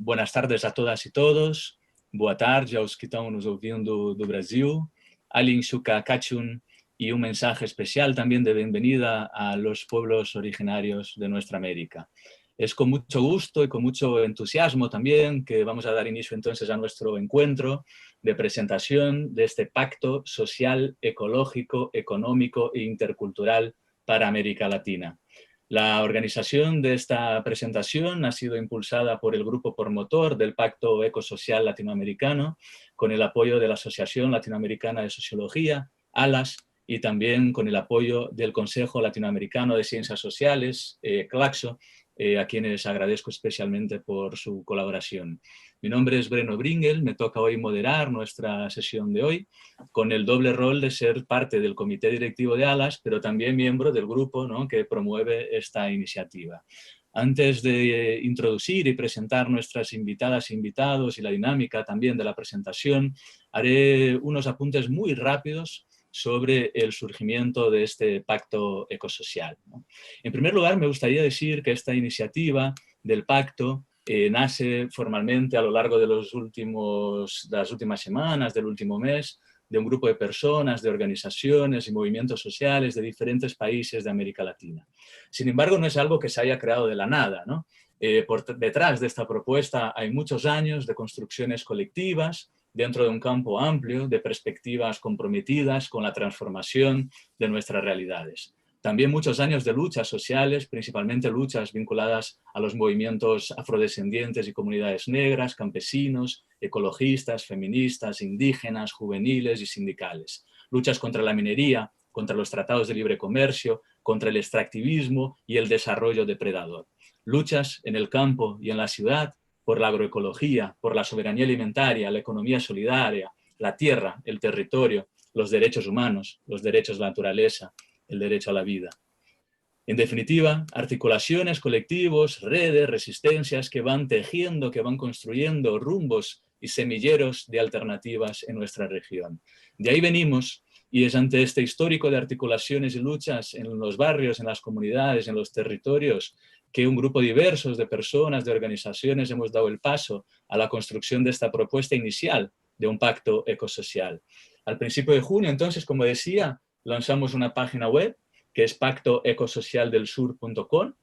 Boas tardes a todas e todos. Boa tarde aos que estão nos ouvindo do Brasil. Alin Shuka Kachun y un mensaje especial también de bienvenida a los pueblos originarios de nuestra América. Es con mucho gusto y con mucho entusiasmo también que vamos a dar inicio entonces a nuestro encuentro de presentación de este Pacto Social, Ecológico, Económico e Intercultural para América Latina. La organización de esta presentación ha sido impulsada por el grupo promotor del Pacto Ecosocial Latinoamericano, con el apoyo de la Asociación Latinoamericana de Sociología, ALAS, y también con el apoyo del Consejo Latinoamericano de Ciencias Sociales, CLACSO, a quienes agradezco especialmente por su colaboración. Mi nombre es Breno Bringel, me toca hoy moderar nuestra sesión de hoy, con el doble rol de ser parte del comité directivo de ALAS, pero también miembro del grupo, ¿no?, que promueve esta iniciativa. Antes de introducir y presentar nuestras invitadas e invitados y la dinámica también de la presentación, haré unos apuntes muy rápidos sobre el surgimiento de este pacto ecosocial, ¿no? En primer lugar, me gustaría decir que esta iniciativa del pacto nace formalmente a lo largo de las últimas semanas, del último mes, de un grupo de personas, de organizaciones y movimientos sociales de diferentes países de América Latina. Sin embargo, no es algo que se haya creado de la nada, ¿no? Por detrás de esta propuesta hay muchos años de construcciones colectivas, dentro de un campo amplio de perspectivas comprometidas con la transformación de nuestras realidades. También muchos años de luchas sociales, principalmente luchas vinculadas a los movimientos afrodescendientes y comunidades negras, campesinos, ecologistas, feministas, indígenas, juveniles y sindicales. Luchas contra la minería, contra los tratados de libre comercio, contra el extractivismo y el desarrollo depredador. Luchas en el campo y en la ciudad, por la agroecología, por la soberanía alimentaria, la economía solidaria, la tierra, el territorio, los derechos humanos, los derechos de la naturaleza, el derecho a la vida. En definitiva, articulaciones, colectivos, redes, resistencias que van tejiendo, que van construyendo rumbos y semilleros de alternativas en nuestra región. De ahí venimos, y es ante este histórico de articulaciones y luchas en los barrios, en las comunidades, en los territorios, que un grupo diverso de personas, de organizaciones, hemos dado el paso a la construcción de esta propuesta inicial de un pacto ecosocial. Al principio de junio, entonces, como decía, lanzamos una página web que es pactoecosocialdelsur.com.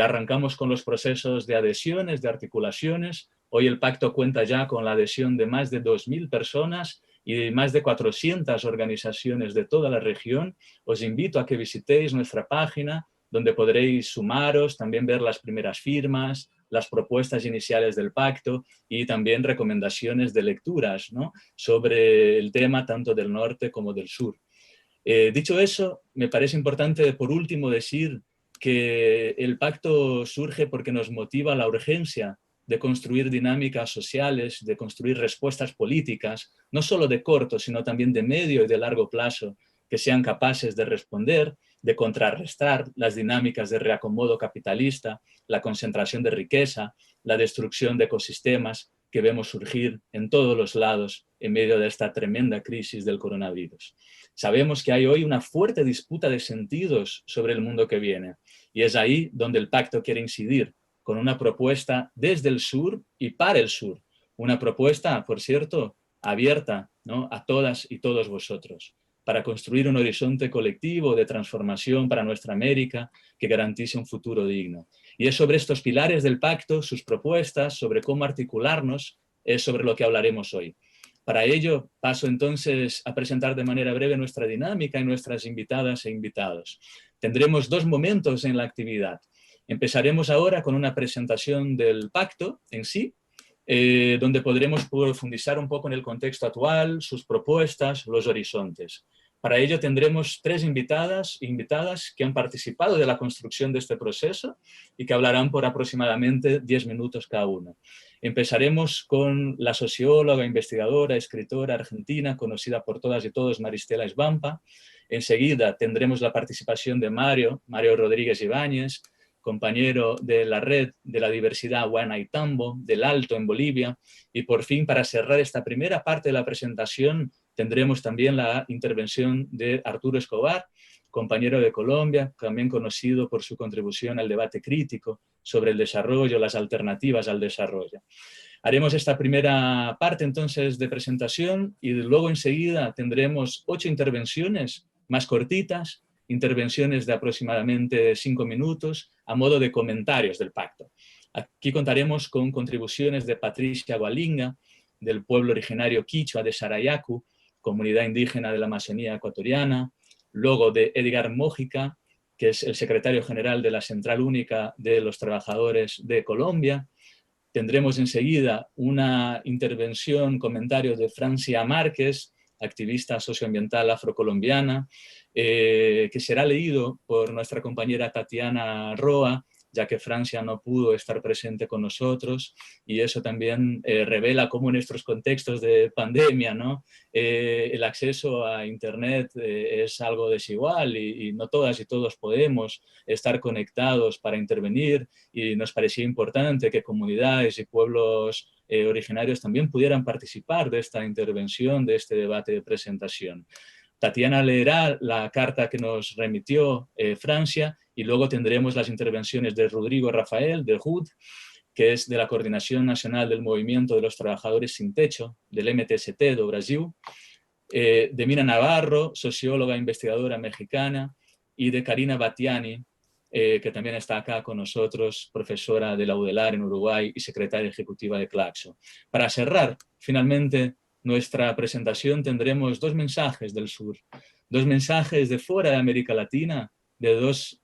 Arrancamos con los procesos de adhesiones, de articulaciones. Hoy el pacto cuenta ya con la adhesión de más de 2.000 personas y de más de 400 organizaciones de toda la región. Os invito a que visitéis nuestra página, donde podréis sumaros, también ver las primeras firmas, las propuestas iniciales del pacto y también recomendaciones de lecturas, ¿no?, sobre el tema tanto del norte como del sur. Dicho eso, me parece importante por último decir que el pacto surge porque nos motiva la urgencia de construir dinámicas sociales, de construir respuestas políticas, no solo de corto, sino también de medio y de largo plazo, que sean capaces de responder, de contrarrestar las dinámicas de reacomodo capitalista, la concentración de riqueza, la destrucción de ecosistemas que vemos surgir en todos los lados en medio de esta tremenda crisis del coronavirus. Sabemos que hay hoy una fuerte disputa de sentidos sobre el mundo que viene, y es ahí donde el pacto quiere incidir, con una propuesta desde el sur y para el sur. Una propuesta, por cierto, abierta, ¿no?, a todas y todos vosotros, para construir un horizonte colectivo de transformación para nuestra América que garantice un futuro digno. Y es sobre estos pilares del pacto, sus propuestas, sobre cómo articularnos, es sobre lo que hablaremos hoy. Para ello, paso entonces a presentar de manera breve nuestra dinámica y nuestras invitadas e invitados. Tendremos dos momentos en la actividad. Empezaremos ahora con una presentación del pacto en sí, donde podremos profundizar un poco en el contexto actual, sus propuestas, los horizontes. Para ello tendremos tres invitadas que han participado de la construcción de este proceso y que hablarán por aproximadamente 10 minutos cada una. Empezaremos con la socióloga, investigadora, escritora argentina, conocida por todas y todos, Maristela Svampa. Enseguida tendremos la participación de Mario Rodríguez Ibáñez, compañero de la Red de la Diversidad Huayna-Tambo, del Alto en Bolivia. Y por fin, para cerrar esta primera parte de la presentación, tendremos también la intervención de Arturo Escobar, compañero de Colombia, también conocido por su contribución al debate crítico sobre el desarrollo, las alternativas al desarrollo. Haremos esta primera parte entonces de presentación y luego enseguida tendremos 8 intervenciones más cortitas, intervenciones de aproximadamente 5 minutos a modo de comentarios del pacto. Aquí contaremos con contribuciones de Patricia Gualinga, del pueblo originario quichua de Sarayaku, comunidad indígena de la Amazonía ecuatoriana, luego de Edgar Mójica, que es el secretario general de la Central Única de los Trabajadores de Colombia. Tendremos enseguida una intervención, comentario de Francia Márquez, activista socioambiental afrocolombiana, que será leído por nuestra compañera Tatiana Roa, ya que Francia no pudo estar presente con nosotros, y eso también revela cómo en estos contextos de pandemia, ¿no? El acceso a Internet es algo desigual y no todas y todos podemos estar conectados para intervenir, y nos parecía importante que comunidades y pueblos originarios también pudieran participar de esta intervención, de este debate de presentación. Tatiana leerá la carta que nos remitió Francia y luego tendremos las intervenciones de Rodrigo Rafael, de HUD, que es de la Coordinación Nacional del Movimiento de los Trabajadores Sin Techo, del MTST do Brasil, de Mina Navarro, socióloga e investigadora mexicana, y de Karina Battiani, que también está acá con nosotros, profesora de la UDELAR en Uruguay y secretaria ejecutiva de Claxo. Para cerrar, finalmente, nuestra presentación tendremos 2 mensajes del sur, 2 mensajes de fuera de América Latina, de 2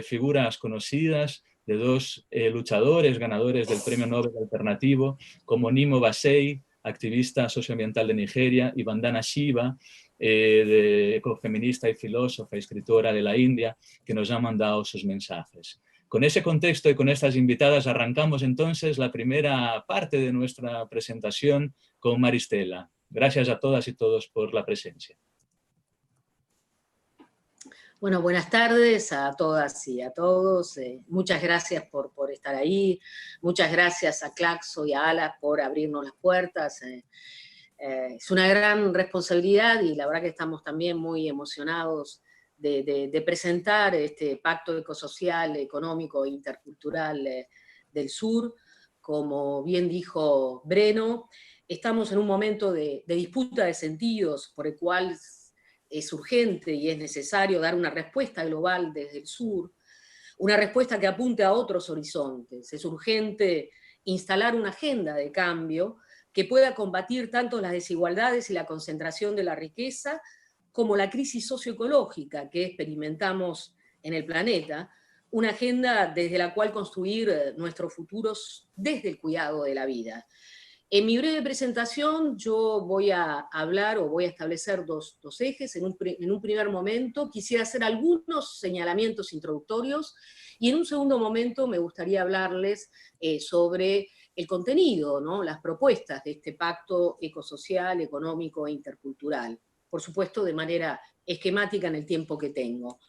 figuras conocidas, de 2 luchadores, ganadores del Premio Nobel Alternativo, como Nimo Bassey, activista socioambiental de Nigeria, y Vandana Shiva, ecofeminista y filósofa, escritora de la India, que nos ha mandado sus mensajes. Con ese contexto y con estas invitadas arrancamos entonces la primera parte de nuestra presentación con Maristela. Gracias a todas y todos por la presencia. Bueno, buenas tardes a todas y a todos. Muchas gracias por estar ahí. Muchas gracias a Claxo y a ALAS por abrirnos las puertas. Es una gran responsabilidad y la verdad que estamos también muy emocionados de presentar este pacto ecosocial, económico e intercultural del sur. Como bien dijo Breno, estamos en un momento de disputa de sentidos por el cual es urgente y es necesario dar una respuesta global desde el sur, una respuesta que apunte a otros horizontes. Es urgente instalar una agenda de cambio que pueda combatir tanto las desigualdades y la concentración de la riqueza como la crisis socioecológica que experimentamos en el planeta, una agenda desde la cual construir nuestros futuros desde el cuidado de la vida. En mi breve presentación yo voy a hablar o voy a establecer dos ejes. En un primer momento quisiera hacer algunos señalamientos introductorios y en un segundo momento me gustaría hablarles sobre el contenido, ¿no? Las propuestas de este pacto ecosocial, económico e intercultural. Por supuesto, de manera esquemática en el tiempo que tengo.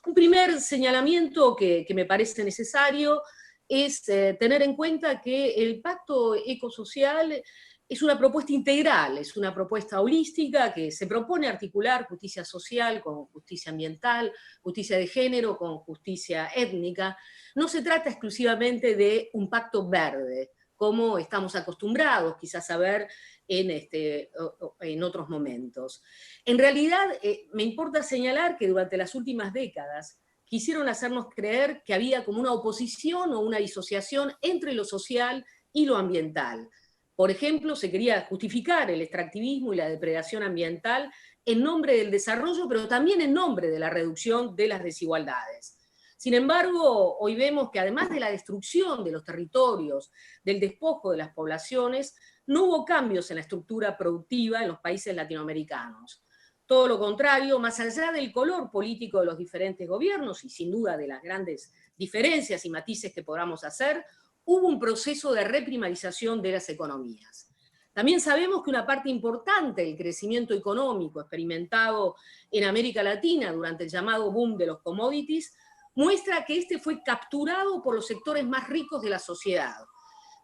Un primer señalamiento que me parece necesario es tener en cuenta que el pacto ecosocial es una propuesta integral, es una propuesta holística que se propone articular justicia social con justicia ambiental, justicia de género con justicia étnica. No se trata exclusivamente de un pacto verde, como estamos acostumbrados quizás a ver en otros momentos. En realidad, me importa señalar que durante las últimas décadas quisieron hacernos creer que había como una oposición o una disociación entre lo social y lo ambiental. Por ejemplo, se quería justificar el extractivismo y la depredación ambiental en nombre del desarrollo, pero también en nombre de la reducción de las desigualdades. Sin embargo, hoy vemos que además de la destrucción de los territorios, del despojo de las poblaciones, no hubo cambios en la estructura productiva en los países latinoamericanos. Todo lo contrario, más allá del color político de los diferentes gobiernos y sin duda de las grandes diferencias y matices que podamos hacer, hubo un proceso de reprimarización de las economías. También sabemos que una parte importante del crecimiento económico experimentado en América Latina durante el llamado boom de los commodities muestra que este fue capturado por los sectores más ricos de la sociedad.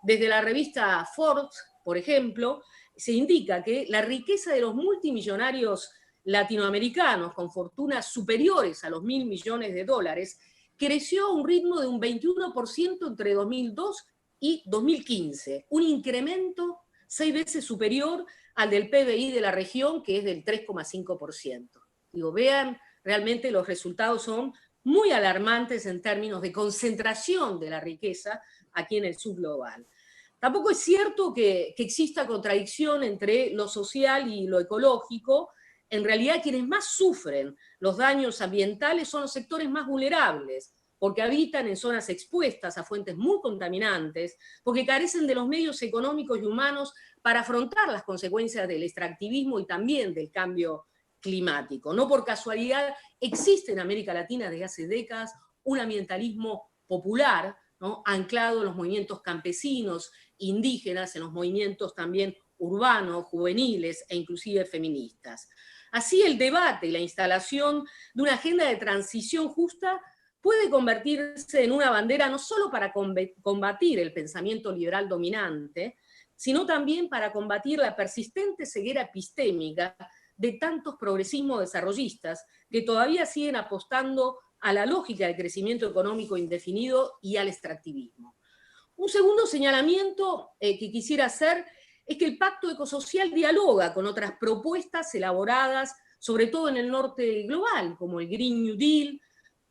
Desde la revista Forbes, por ejemplo, se indica que la riqueza de los multimillonarios latinoamericanos con fortunas superiores a los $1.000 millones creció a un ritmo de un 21% entre 2002 y 2015, un incremento 6 veces superior al del PBI de la región, que es del 3,5%. Digo, vean, realmente los resultados son muy alarmantes en términos de concentración de la riqueza aquí en el sur global. Tampoco es cierto que exista contradicción entre lo social y lo ecológico. En realidad, quienes más sufren los daños ambientales son los sectores más vulnerables, porque habitan en zonas expuestas a fuentes muy contaminantes, porque carecen de los medios económicos y humanos para afrontar las consecuencias del extractivismo y también del cambio climático. No por casualidad existe en América Latina desde hace décadas un ambientalismo popular, ¿no?, anclado en los movimientos campesinos, indígenas, en los movimientos también urbanos, juveniles e inclusive feministas. Así, el debate y la instalación de una agenda de transición justa puede convertirse en una bandera no solo para combatir el pensamiento liberal dominante, sino también para combatir la persistente ceguera epistémica de tantos progresismos desarrollistas que todavía siguen apostando a la lógica del crecimiento económico indefinido y al extractivismo. Un segundo señalamiento que quisiera hacer es que el Pacto Ecosocial dialoga con otras propuestas elaboradas, sobre todo en el norte global, como el Green New Deal,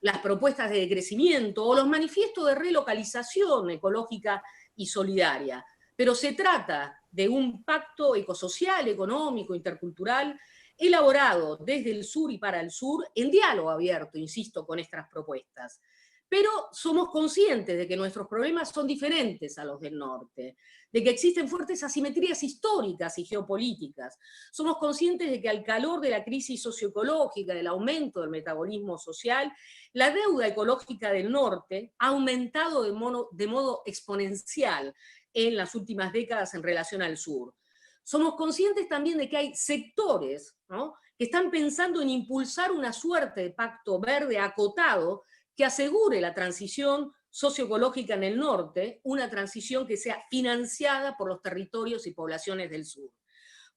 las propuestas de crecimiento o los manifiestos de relocalización ecológica y solidaria. Pero se trata de un pacto ecosocial, económico, intercultural, elaborado desde el sur y para el sur, en diálogo abierto, insisto, con estas propuestas. Pero somos conscientes de que nuestros problemas son diferentes a los del norte, de que existen fuertes asimetrías históricas y geopolíticas. Somos conscientes de que al calor de la crisis socioecológica, del aumento del metabolismo social, la deuda ecológica del norte ha aumentado de modo exponencial en las últimas décadas en relación al sur. Somos conscientes también de que hay sectores, ¿no?, que están pensando en impulsar una suerte de pacto verde acotado que asegure la transición socioecológica en el norte, una transición que sea financiada por los territorios y poblaciones del sur.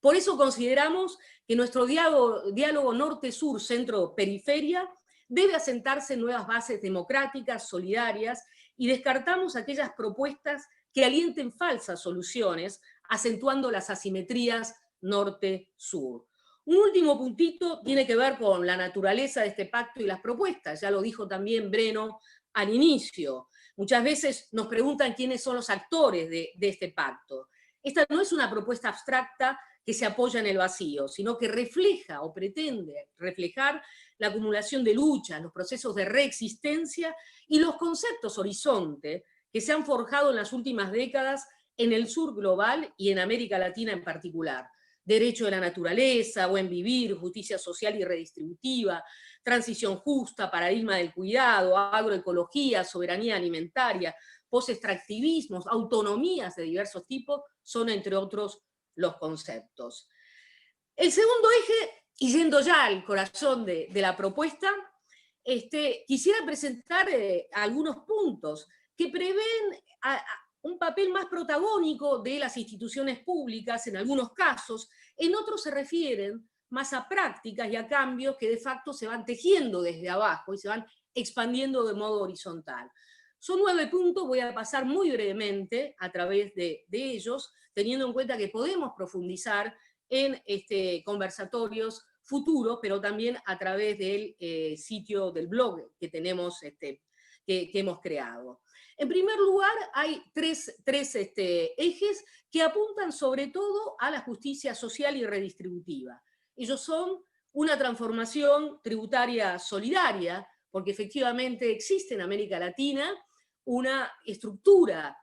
Por eso consideramos que nuestro diálogo norte-sur, centro-periferia, debe asentarse en nuevas bases democráticas, solidarias, y descartamos aquellas propuestas que alienten falsas soluciones, acentuando las asimetrías norte-sur. Un último puntito tiene que ver con la naturaleza de este pacto y las propuestas. Ya lo dijo también Breno al inicio. Muchas veces nos preguntan quiénes son los actores de este pacto. Esta no es una propuesta abstracta que se apoya en el vacío, sino que refleja o pretende reflejar la acumulación de luchas, los procesos de reexistencia y los conceptos horizonte que se han forjado en las últimas décadas en el sur global y en América Latina en particular. Derecho de la naturaleza, buen vivir, justicia social y redistributiva, transición justa, paradigma del cuidado, agroecología, soberanía alimentaria, post-extractivismos, autonomías de diversos tipos, son entre otros los conceptos. El segundo eje, y yendo ya al corazón de la propuesta, quisiera presentar algunos puntos que prevén un papel más protagónico de las instituciones públicas en algunos casos, en otros se refieren más a prácticas y a cambios que de facto se van tejiendo desde abajo y se van expandiendo de modo horizontal. Son 9 puntos, voy a pasar muy brevemente a través de ellos, teniendo en cuenta que podemos profundizar en conversatorios futuros, pero también a través del sitio del blog que tenemos, que hemos creado. En primer lugar, hay tres ejes que apuntan sobre todo a la justicia social y redistributiva. Ellos son una transformación tributaria solidaria, porque efectivamente existe en América Latina una estructura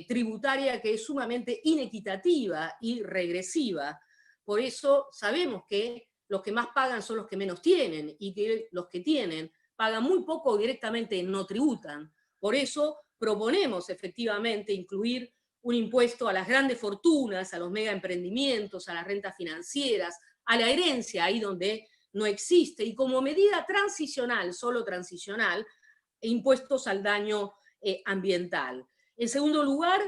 tributaria que es sumamente inequitativa y regresiva. Por eso sabemos que los que más pagan son los que menos tienen, y que los que tienen pagan muy poco o directamente no tributan. Por eso proponemos efectivamente incluir un impuesto a las grandes fortunas, a los megaemprendimientos, a las rentas financieras, a la herencia, ahí donde no existe, y como medida transicional, solo transicional, impuestos al daño ambiental. En segundo lugar,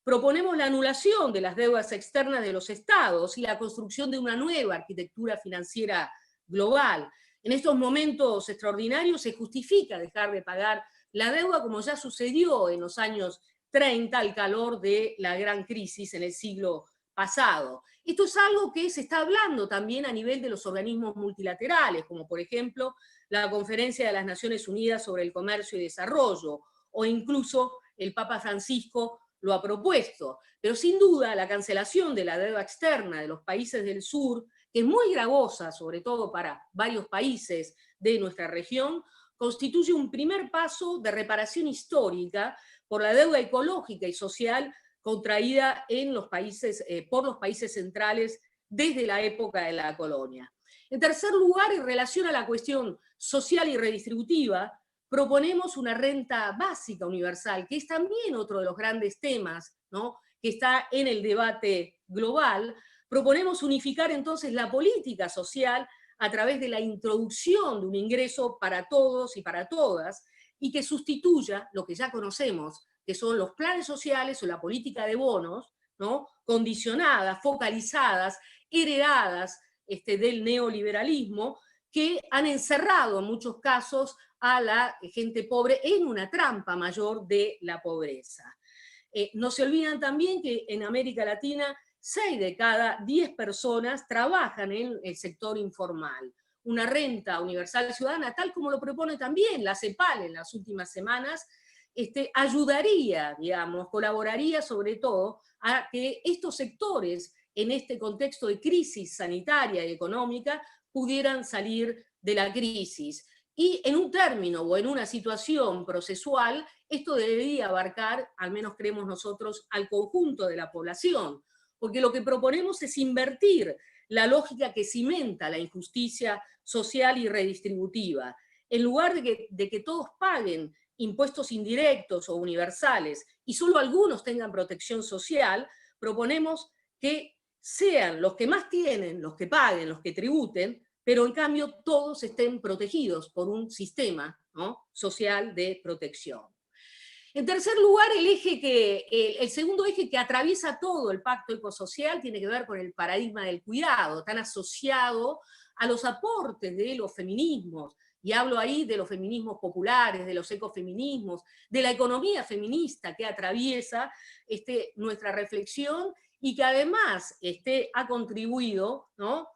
proponemos la anulación de las deudas externas de los estados y la construcción de una nueva arquitectura financiera global. En estos momentos extraordinarios se justifica dejar de pagar la deuda, como ya sucedió en los años 30 al calor de la gran crisis en el siglo pasado. Esto es algo que se está hablando también a nivel de los organismos multilaterales, como por ejemplo la Conferencia de las Naciones Unidas sobre el Comercio y Desarrollo, o incluso el Papa Francisco lo ha propuesto. Pero sin duda la cancelación de la deuda externa de los países del sur, que es muy gravosa, sobre todo para varios países de nuestra región, constituye un primer paso de reparación histórica por la deuda ecológica y social contraída en los países, por los países centrales desde la época de la colonia. En tercer lugar, en relación a la cuestión social y redistributiva, proponemos una renta básica universal, que es también otro de los grandes temas, ¿no?, que está en el debate global. Proponemos unificar entonces la política social a través de la introducción de un ingreso para todos y para todas, y que sustituya lo que ya conocemos, que son los planes sociales o la política de bonos, ¿no?, condicionadas, focalizadas, heredadas del neoliberalismo, que han encerrado en muchos casos a la gente pobre en una trampa mayor de la pobreza. No se olvidan también que en América Latina 6 de cada 10 personas trabajan en el sector informal. Una renta universal ciudadana, tal como lo propone también la CEPAL en las últimas semanas, ayudaría, digamos, colaboraría sobre todo a que estos sectores, en este contexto de crisis sanitaria y económica, pudieran salir de la crisis. Y en un término o en una situación procesual, esto debería abarcar, al menos creemos nosotros, al conjunto de la población, porque lo que proponemos es invertir la lógica que cimenta la injusticia social y redistributiva. En lugar de que todos paguen impuestos indirectos o universales y solo algunos tengan protección social, proponemos que sean los que más tienen, los que paguen, los que tributen, pero en cambio todos estén protegidos por un sistema, ¿no?, social de protección. En tercer lugar, el segundo eje que atraviesa todo el pacto ecosocial tiene que ver con el paradigma del cuidado, tan asociado a los aportes de los feminismos, y hablo ahí de los feminismos populares, de los ecofeminismos, de la economía feminista que atraviesa nuestra reflexión y que además ha contribuido, ¿no?,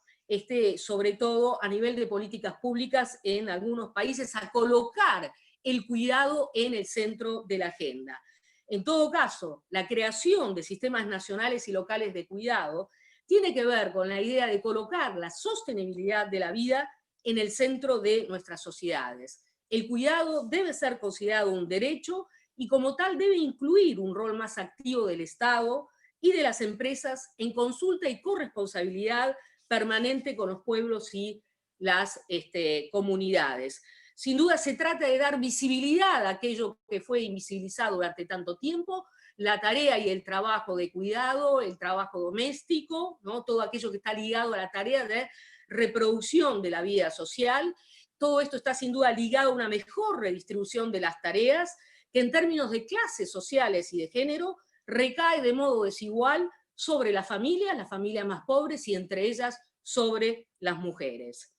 sobre todo a nivel de políticas públicas en algunos países, a colocar el cuidado en el centro de la agenda. En todo caso, la creación de sistemas nacionales y locales de cuidado tiene que ver con la idea de colocar la sostenibilidad de la vida en el centro de nuestras sociedades. El cuidado debe ser considerado un derecho y como tal debe incluir un rol más activo del Estado y de las empresas en consulta y corresponsabilidad permanente con los pueblos y las comunidades. Sin duda se trata de dar visibilidad a aquello que fue invisibilizado durante tanto tiempo, la tarea y el trabajo de cuidado, el trabajo doméstico, ¿no?, todo aquello que está ligado a la tarea de reproducción de la vida social. Todo esto está sin duda ligado a una mejor redistribución de las tareas, que en términos de clases sociales y de género recae de modo desigual sobre las familias más pobres y entre ellas sobre las mujeres.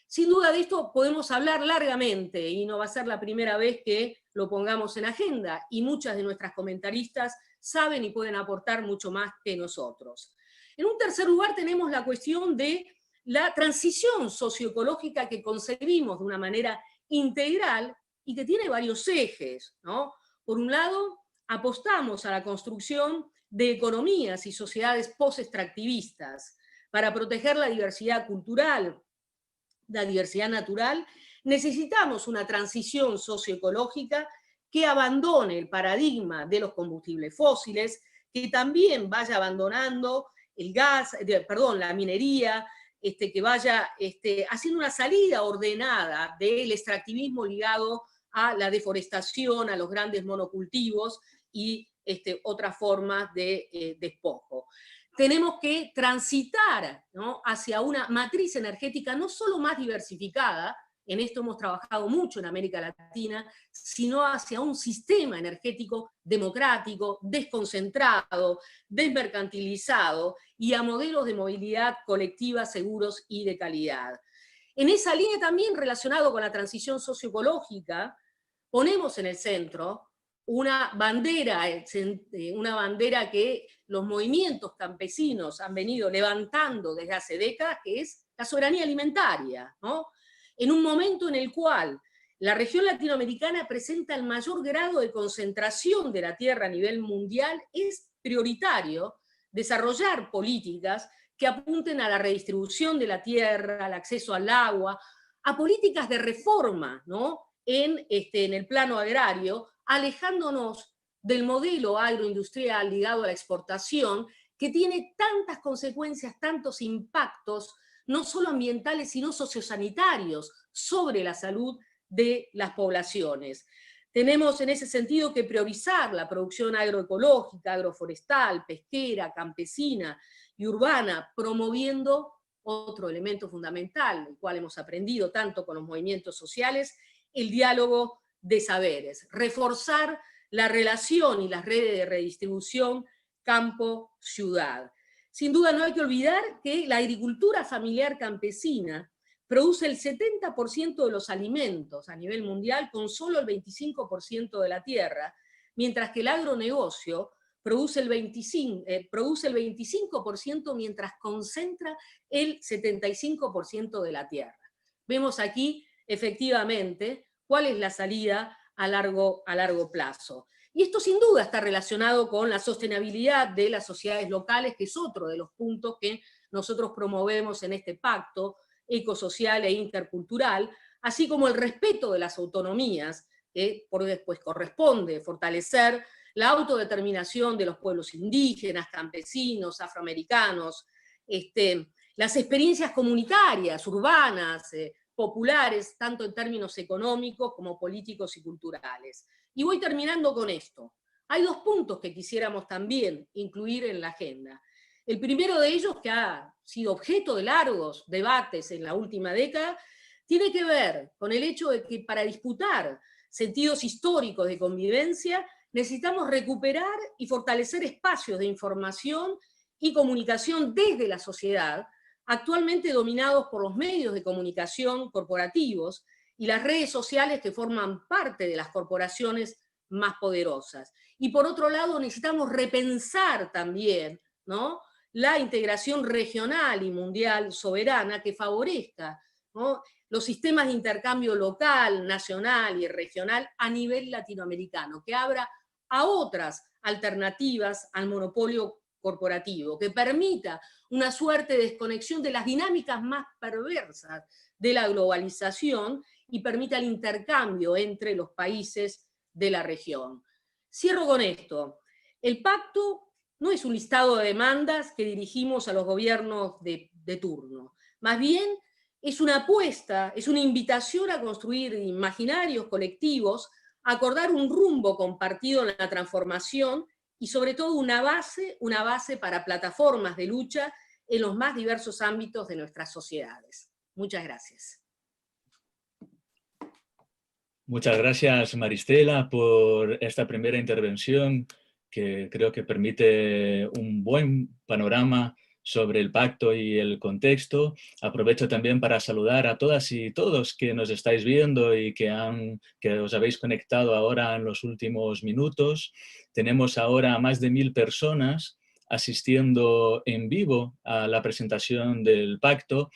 Sin duda de esto podemos hablar largamente y no va a ser la primera vez que lo pongamos en agenda y muchas de nuestras comentaristas saben y pueden aportar mucho más que nosotros. En un tercer lugar tenemos la cuestión de la transición socioecológica que concebimos de una manera integral y que tiene varios ejes, ¿no? Por un lado, apostamos a la construcción de economías y sociedades post-extractivistas para proteger la diversidad cultural, la diversidad natural. Necesitamos una transición socioecológica que abandone el paradigma de los combustibles fósiles, que también vaya abandonando el gas, la minería, que vaya haciendo una salida ordenada del extractivismo ligado a la deforestación, a los grandes monocultivos y otras formas de despojo. Tenemos que transitar, ¿no?, hacia una matriz energética no solo más diversificada, en esto hemos trabajado mucho en América Latina, sino hacia un sistema energético democrático, desconcentrado, desmercantilizado y a modelos de movilidad colectiva seguros y de calidad. En esa línea también, relacionado con la transición socioecológica, ponemos en el centro una bandera que los movimientos campesinos han venido levantando desde hace décadas, que es la soberanía alimentaria, ¿no? En un momento en el cual la región latinoamericana presenta el mayor grado de concentración de la tierra a nivel mundial, es prioritario desarrollar políticas que apunten a la redistribución de la tierra, al acceso al agua, a políticas de reforma, ¿no? En el plano agrario, alejándonos del modelo agroindustrial ligado a la exportación, que tiene tantas consecuencias, tantos impactos, no solo ambientales, sino sociosanitarios, sobre la salud de las poblaciones. Tenemos en ese sentido que priorizar la producción agroecológica, agroforestal, pesquera, campesina y urbana, promoviendo otro elemento fundamental, el cual hemos aprendido tanto con los movimientos sociales, el diálogo de saberes, reforzar la relación y las redes de redistribución campo-ciudad. Sin duda no hay que olvidar que la agricultura familiar campesina produce el 70% de los alimentos a nivel mundial con solo el 25% de la tierra, mientras que el agronegocio produce el 25% mientras concentra el 75% de la tierra. Vemos aquí, efectivamente, cuál es la salida a largo plazo. Y esto sin duda está relacionado con la sostenibilidad de las sociedades locales, que es otro de los puntos que nosotros promovemos en este pacto ecosocial e intercultural, así como el respeto de las autonomías, que después corresponde fortalecer la autodeterminación de los pueblos indígenas, campesinos, afroamericanos, las experiencias comunitarias, urbanas, populares, tanto en términos económicos como políticos y culturales. Y voy terminando con esto. Hay dos puntos que quisiéramos también incluir en la agenda. El primero de ellos, que ha sido objeto de largos debates en la última década, tiene que ver con el hecho de que para disputar sentidos históricos de convivencia necesitamos recuperar y fortalecer espacios de información y comunicación desde la sociedad, actualmente dominados por los medios de comunicación corporativos y las redes sociales que forman parte de las corporaciones más poderosas. Y por otro lado, necesitamos repensar también, ¿no?, la integración regional y mundial soberana que favorezca, ¿no?, los sistemas de intercambio local, nacional y regional a nivel latinoamericano, que abra a otras alternativas al monopolio corporativo, que permita una suerte de desconexión de las dinámicas más perversas de la globalización y permita el intercambio entre los países de la región. Cierro con esto. El pacto no es un listado de demandas que dirigimos a los gobiernos de turno. Más bien, es una apuesta, es una invitación a construir imaginarios colectivos, a acordar un rumbo compartido en la transformación y sobre todo una base para plataformas de lucha en los más diversos ámbitos de nuestras sociedades. Muchas gracias. Muchas gracias, Maristela, por esta primera intervención que creo que permite un buen panorama sobre el pacto y el contexto. Aprovecho también para saludar a todas y todos que nos estáis viendo y que os habéis conectado ahora en los últimos minutos. Tenemos ahora más de 1000 personas asistiendo en vivo a la presentación del pacto,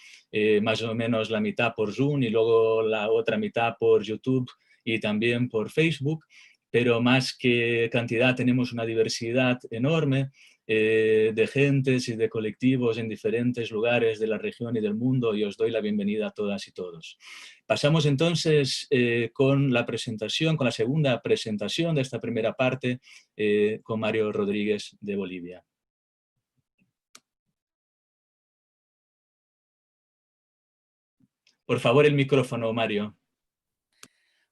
más o menos la mitad por Zoom y luego la otra mitad por YouTube y también por Facebook, pero más que cantidad tenemos una diversidad enorme de gentes y de colectivos en diferentes lugares de la región y del mundo, y os doy la bienvenida a todas y todos. Pasamos entonces con la presentación, con la segunda presentación de esta primera parte, con Mario Rodríguez de Bolivia. Por favor, el micrófono, Mario.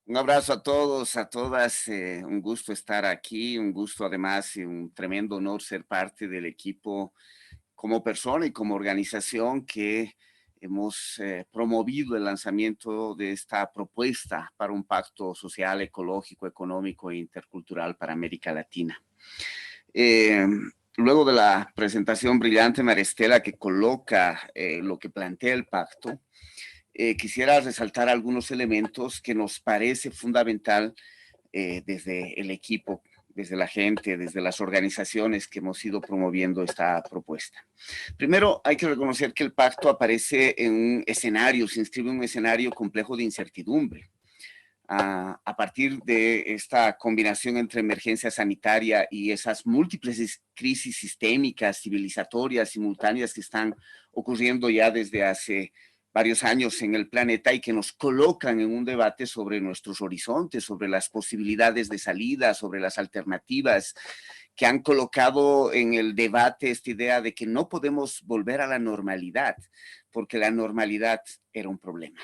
Un abrazo a todos, a todas, un gusto estar aquí, un gusto además y un tremendo honor ser parte del equipo como persona y como organización que hemos promovido el lanzamiento de esta propuesta para un pacto social, ecológico, económico e intercultural para América Latina. Luego de la presentación brillante, Maristela, que coloca lo que plantea el pacto, quisiera resaltar algunos elementos que nos parece fundamental desde el equipo, desde la gente, desde las organizaciones que hemos ido promoviendo esta propuesta. Primero, hay que reconocer que el pacto aparece en un escenario, se inscribe en un escenario complejo de incertidumbre. A partir de esta combinación entre emergencia sanitaria y esas múltiples crisis sistémicas, civilizatorias, simultáneas que están ocurriendo ya desde hace varios años en el planeta y que nos colocan en un debate sobre nuestros horizontes, sobre las posibilidades de salida, sobre las alternativas, que han colocado en el debate esta idea de que no podemos volver a la normalidad, porque la normalidad era un problema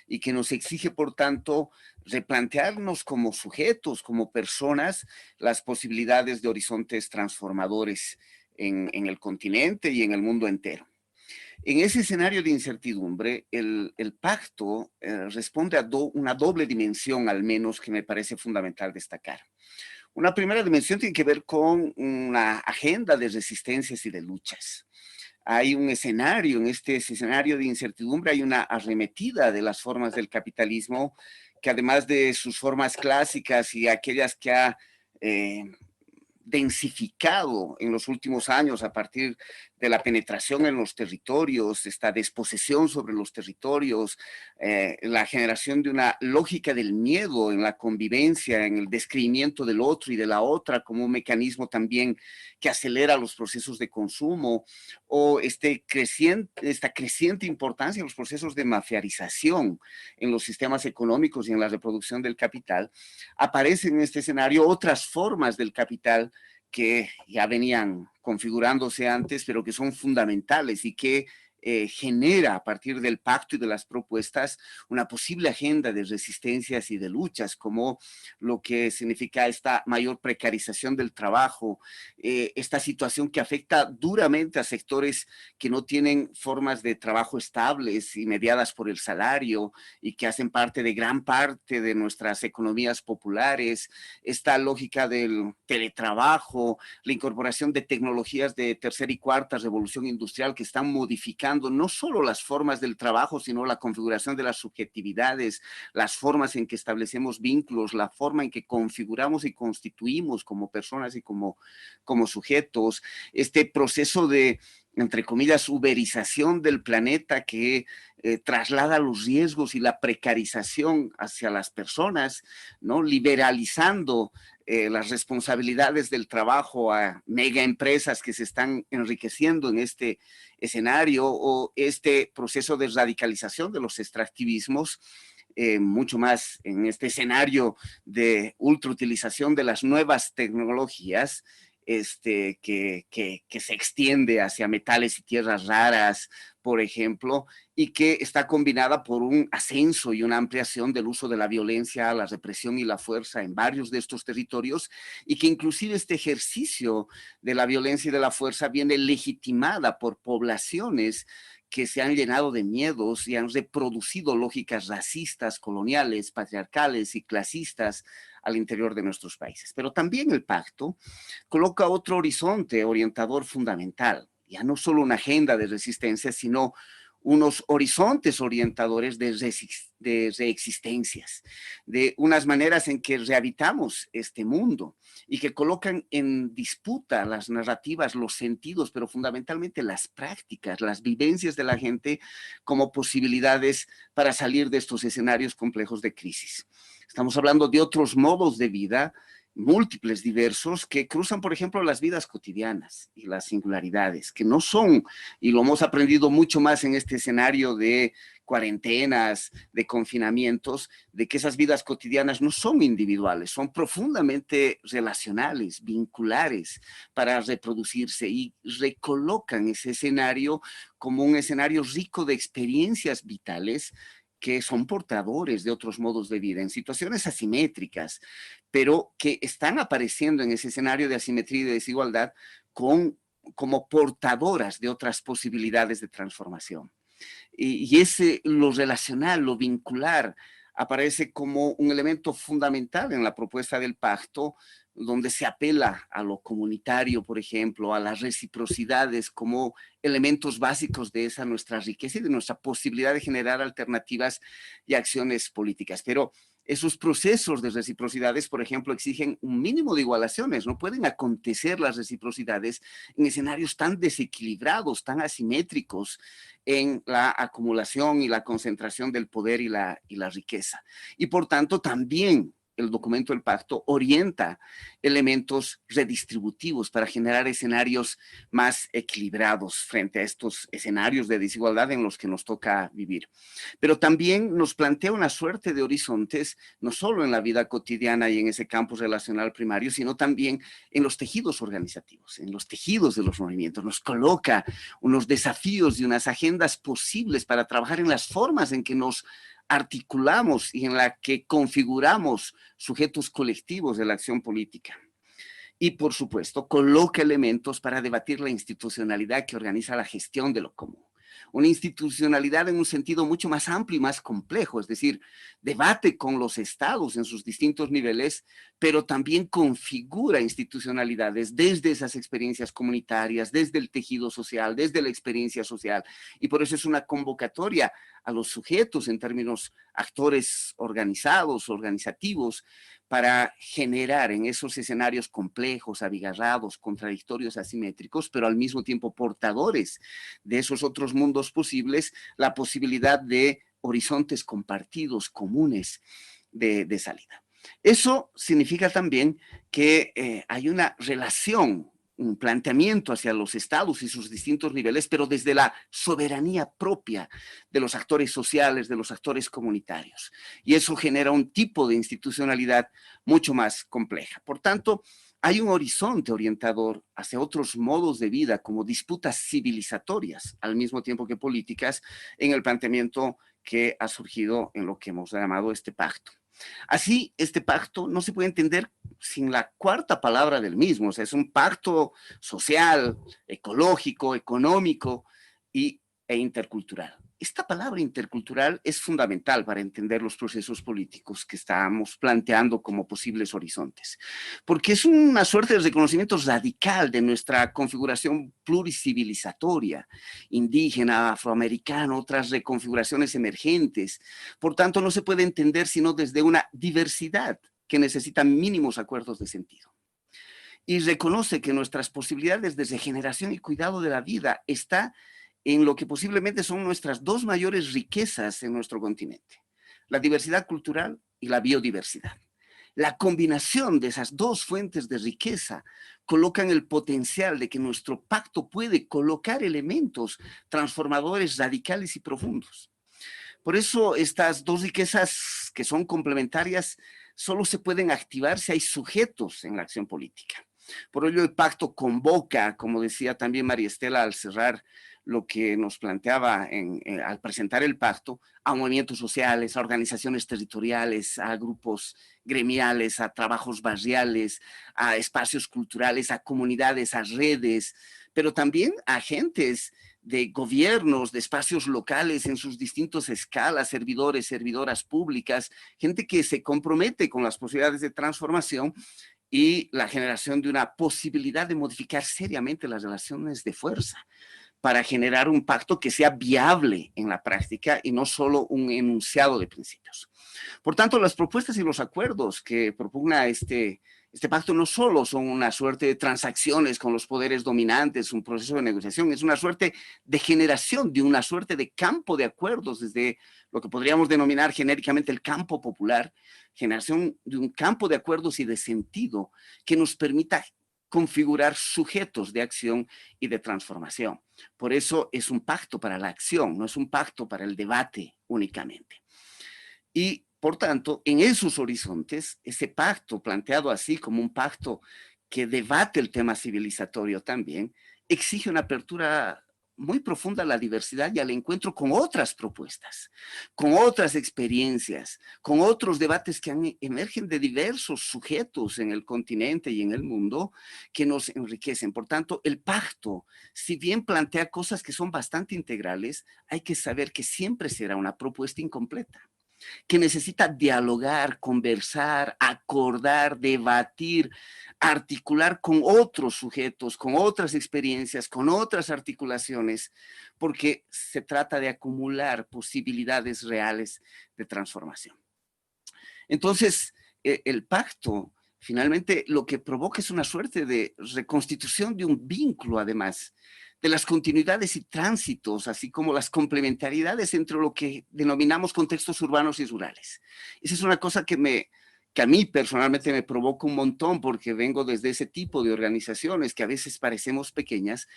y que nos exige, por tanto, replantearnos como sujetos, como personas, las posibilidades de horizontes transformadores en el continente y en el mundo entero. En ese escenario de incertidumbre, el pacto responde a una doble dimensión, al menos, que me parece fundamental destacar. Una primera dimensión tiene que ver con una agenda de resistencias y de luchas. Hay un escenario, en este escenario de incertidumbre hay una arremetida de las formas del capitalismo que, además de sus formas clásicas y aquellas que ha densificado en los últimos años a partir de la penetración en los territorios, esta desposesión sobre los territorios, la generación de una lógica del miedo en la convivencia, en el descreimiento del otro y de la otra como un mecanismo también que acelera los procesos de consumo, o esta creciente importancia en los procesos de mafiarización en los sistemas económicos y en la reproducción del capital. Aparecen en este escenario otras formas del capital que ya venían configurándose antes, pero que son fundamentales y que genera a partir del pacto y de las propuestas una posible agenda de resistencias y de luchas, como lo que significa esta mayor precarización del trabajo, esta situación que afecta duramente a sectores que no tienen formas de trabajo estables y mediadas por el salario y que hacen parte de gran parte de nuestras economías populares, esta lógica del teletrabajo, la incorporación de tecnologías de tercera y cuarta revolución industrial que están modificando no solo las formas del trabajo, sino la configuración de las subjetividades, las formas en que establecemos vínculos, la forma en que configuramos y constituimos como personas y como sujetos, este proceso de, entre comillas, uberización del planeta que traslada los riesgos y la precarización hacia las personas, ¿no? Liberalizando las responsabilidades del trabajo a mega empresas que se están enriqueciendo en este escenario, o este proceso de radicalización de los extractivismos, mucho más en este escenario de ultrautilización de las nuevas tecnologías, que se extiende hacia metales y tierras raras, por ejemplo, y que está combinada por un ascenso y una ampliación del uso de la violencia, la represión y la fuerza en varios de estos territorios, y que inclusive este ejercicio de la violencia y de la fuerza viene legitimada por poblaciones que se han llenado de miedos y han reproducido lógicas racistas, coloniales, patriarcales y clasistas al interior de nuestros países. Pero también el pacto coloca otro horizonte orientador fundamental, ya no solo una agenda de resistencia, sino unos horizontes orientadores de reexistencias, de unas maneras en que rehabitamos este mundo y que colocan en disputa las narrativas, los sentidos, pero fundamentalmente las prácticas, las vivencias de la gente como posibilidades para salir de estos escenarios complejos de crisis. Estamos hablando de otros modos de vida, múltiples, diversos, que cruzan, por ejemplo, las vidas cotidianas y las singularidades, que no son, y lo hemos aprendido mucho más en este escenario de cuarentenas, de confinamientos, de que esas vidas cotidianas no son individuales, son profundamente relacionales, vinculares para reproducirse, y recolocan ese escenario como un escenario rico de experiencias vitales que son portadores de otros modos de vida en situaciones asimétricas, pero que están apareciendo en ese escenario de asimetría y de desigualdad como portadoras de otras posibilidades de transformación. Y lo relacional, lo vincular, aparece como un elemento fundamental en la propuesta del pacto donde se apela a lo comunitario, por ejemplo, a las reciprocidades como elementos básicos de esa nuestra riqueza y de nuestra posibilidad de generar alternativas y acciones políticas. Pero esos procesos de reciprocidades, por ejemplo, exigen un mínimo de igualaciones. No pueden acontecer las reciprocidades en escenarios tan desequilibrados, tan asimétricos en la acumulación y la concentración del poder y la riqueza. Y por tanto, también el documento del pacto orienta elementos redistributivos para generar escenarios más equilibrados frente a estos escenarios de desigualdad en los que nos toca vivir. Pero también nos plantea una suerte de horizontes, no solo en la vida cotidiana y en ese campo relacional primario, sino también en los tejidos organizativos, en los tejidos de los movimientos. Nos coloca unos desafíos y unas agendas posibles para trabajar en las formas en que nos articulamos y en la que configuramos sujetos colectivos de la acción política. Y, por supuesto, coloca elementos para debatir la institucionalidad que organiza la gestión de lo común. Una institucionalidad en un sentido mucho más amplio y más complejo, es decir, debate con los estados en sus distintos niveles, pero también configura institucionalidades desde esas experiencias comunitarias, desde el tejido social, desde la experiencia social, y por eso es una convocatoria a los sujetos en términos actores organizados, organizativos, para generar en esos escenarios complejos, abigarrados, contradictorios, asimétricos, pero al mismo tiempo portadores de esos otros mundos posibles, la posibilidad de horizontes compartidos, comunes de salida. Eso significa también que hay una relación, un planteamiento hacia los estados y sus distintos niveles, pero desde la soberanía propia de los actores sociales, de los actores comunitarios. Y eso genera un tipo de institucionalidad mucho más compleja. Por tanto, hay un horizonte orientador hacia otros modos de vida como disputas civilizatorias, al mismo tiempo que políticas, en el planteamiento que ha surgido en lo que hemos llamado este pacto. Así, este pacto no se puede entender sin la cuarta palabra del mismo, o sea, es un pacto social, ecológico, económico e intercultural. Esta palabra intercultural es fundamental para entender los procesos políticos que estamos planteando como posibles horizontes, porque es una suerte de reconocimiento radical de nuestra configuración pluricivilizatoria, indígena, afroamericana, otras reconfiguraciones emergentes. Por tanto, no se puede entender sino desde una diversidad que necesita mínimos acuerdos de sentido. Y reconoce que nuestras posibilidades de regeneración y cuidado de la vida está en lo que posiblemente son nuestras dos mayores riquezas en nuestro continente, la diversidad cultural y la biodiversidad. La combinación de esas dos fuentes de riqueza colocan el potencial de que nuestro pacto puede colocar elementos transformadores radicales y profundos. Por eso estas dos riquezas que son complementarias solo se pueden activar si hay sujetos en la acción política. Por ello el pacto convoca, como decía también María Estela al cerrar lo que nos planteaba al presentar el pacto, a movimientos sociales, a organizaciones territoriales, a grupos gremiales, a trabajos barriales, a espacios culturales, a comunidades, a redes, pero también a agentes de gobiernos, de espacios locales en sus distintas escalas, servidores, servidoras públicas, gente que se compromete con las posibilidades de transformación y la generación de una posibilidad de modificar seriamente las relaciones de fuerza para generar un pacto que sea viable en la práctica y no solo un enunciado de principios. Por tanto, las propuestas y los acuerdos que propugna este pacto no solo son una suerte de transacciones con los poderes dominantes, un proceso de negociación, es una suerte de generación de una suerte de campo de acuerdos desde lo que podríamos denominar genéricamente el campo popular, generación de un campo de acuerdos y de sentido que nos permita configurar sujetos de acción y de transformación. Por eso es un pacto para la acción, no es un pacto para el debate únicamente. Y por tanto, en esos horizontes, ese pacto planteado así como un pacto que debate el tema civilizatorio también, exige una apertura muy profunda a la diversidad y al encuentro con otras propuestas, con otras experiencias, con otros debates que emergen de diversos sujetos en el continente y en el mundo que nos enriquecen. Por tanto, el pacto, si bien plantea cosas que son bastante integrales, hay que saber que siempre será una propuesta incompleta. que necesita dialogar, conversar, acordar, debatir, articular con otros sujetos, con otras experiencias, con otras articulaciones, porque se trata de acumular posibilidades reales de transformación. Entonces, el pacto finalmente lo que provoca es una suerte de reconstitución de un vínculo, además, de las continuidades y tránsitos, así como las complementariedades entre lo que denominamos contextos urbanos y rurales. Esa es una cosa que a mí personalmente me provoca un montón, porque vengo desde ese tipo de organizaciones que a veces parecemos pequeñas,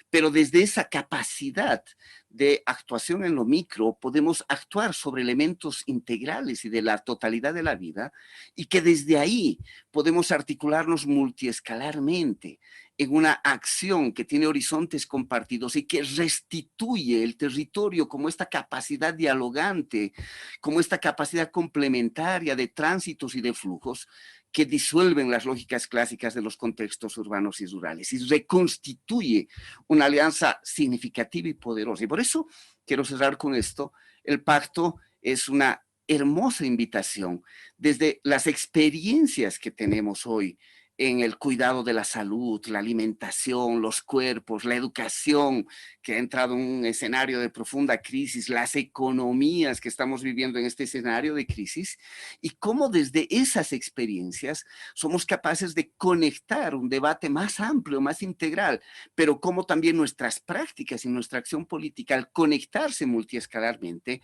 pero desde esa capacidad de actuación en lo micro podemos actuar sobre elementos integrales y de la totalidad de la vida, y que desde ahí podemos articularnos multiescalarmente en una acción que tiene horizontes compartidos y que restituye el territorio como esta capacidad dialogante, como esta capacidad complementaria de tránsitos y de flujos que disuelven las lógicas clásicas de los contextos urbanos y rurales y reconstituye una alianza significativa y poderosa. Y por eso quiero cerrar con esto. El pacto es una hermosa invitación desde las experiencias que tenemos hoy en el cuidado de la salud, la alimentación, los cuerpos, la educación, que ha entrado en un escenario de profunda crisis, las economías que estamos viviendo en este escenario de crisis, y cómo desde esas experiencias somos capaces de conectar un debate más amplio, más integral, pero cómo también nuestras prácticas y nuestra acción política, al conectarse multiescalarmente,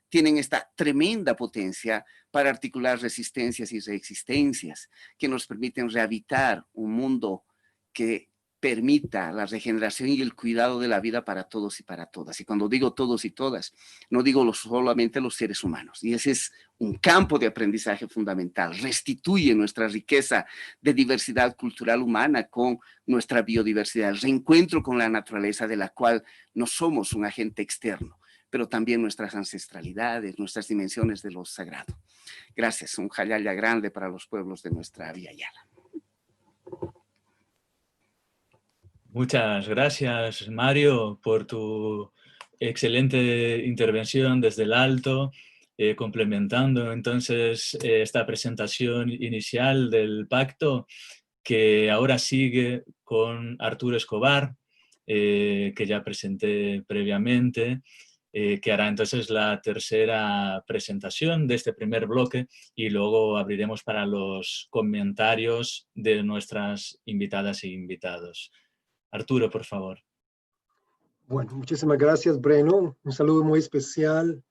tienen esta tremenda potencia para articular resistencias y reexistencias que nos permiten rehabitar un mundo que permita la regeneración y el cuidado de la vida para todos y para todas. Y cuando digo todos y todas, no digo solamente los seres humanos. Y ese es un campo de aprendizaje fundamental. Restituye nuestra riqueza de diversidad cultural humana con nuestra biodiversidad, el reencuentro con la naturaleza de la cual no somos un agente externo, pero también nuestras ancestralidades, nuestras dimensiones de lo sagrado. Gracias, un jalaya grande para los pueblos de nuestra Vía Yala. Muchas gracias, Mario, por tu excelente intervención desde el alto, complementando entonces esta presentación inicial del pacto, que ahora sigue con Arturo Escobar, que ya presenté previamente, que hará entonces la tercera presentación de este primer bloque, y luego abriremos para los comentarios de nuestras invitadas e invitados. Arturo, por favor. Bueno, muchísimas gracias, Breno. Un saludo muy especial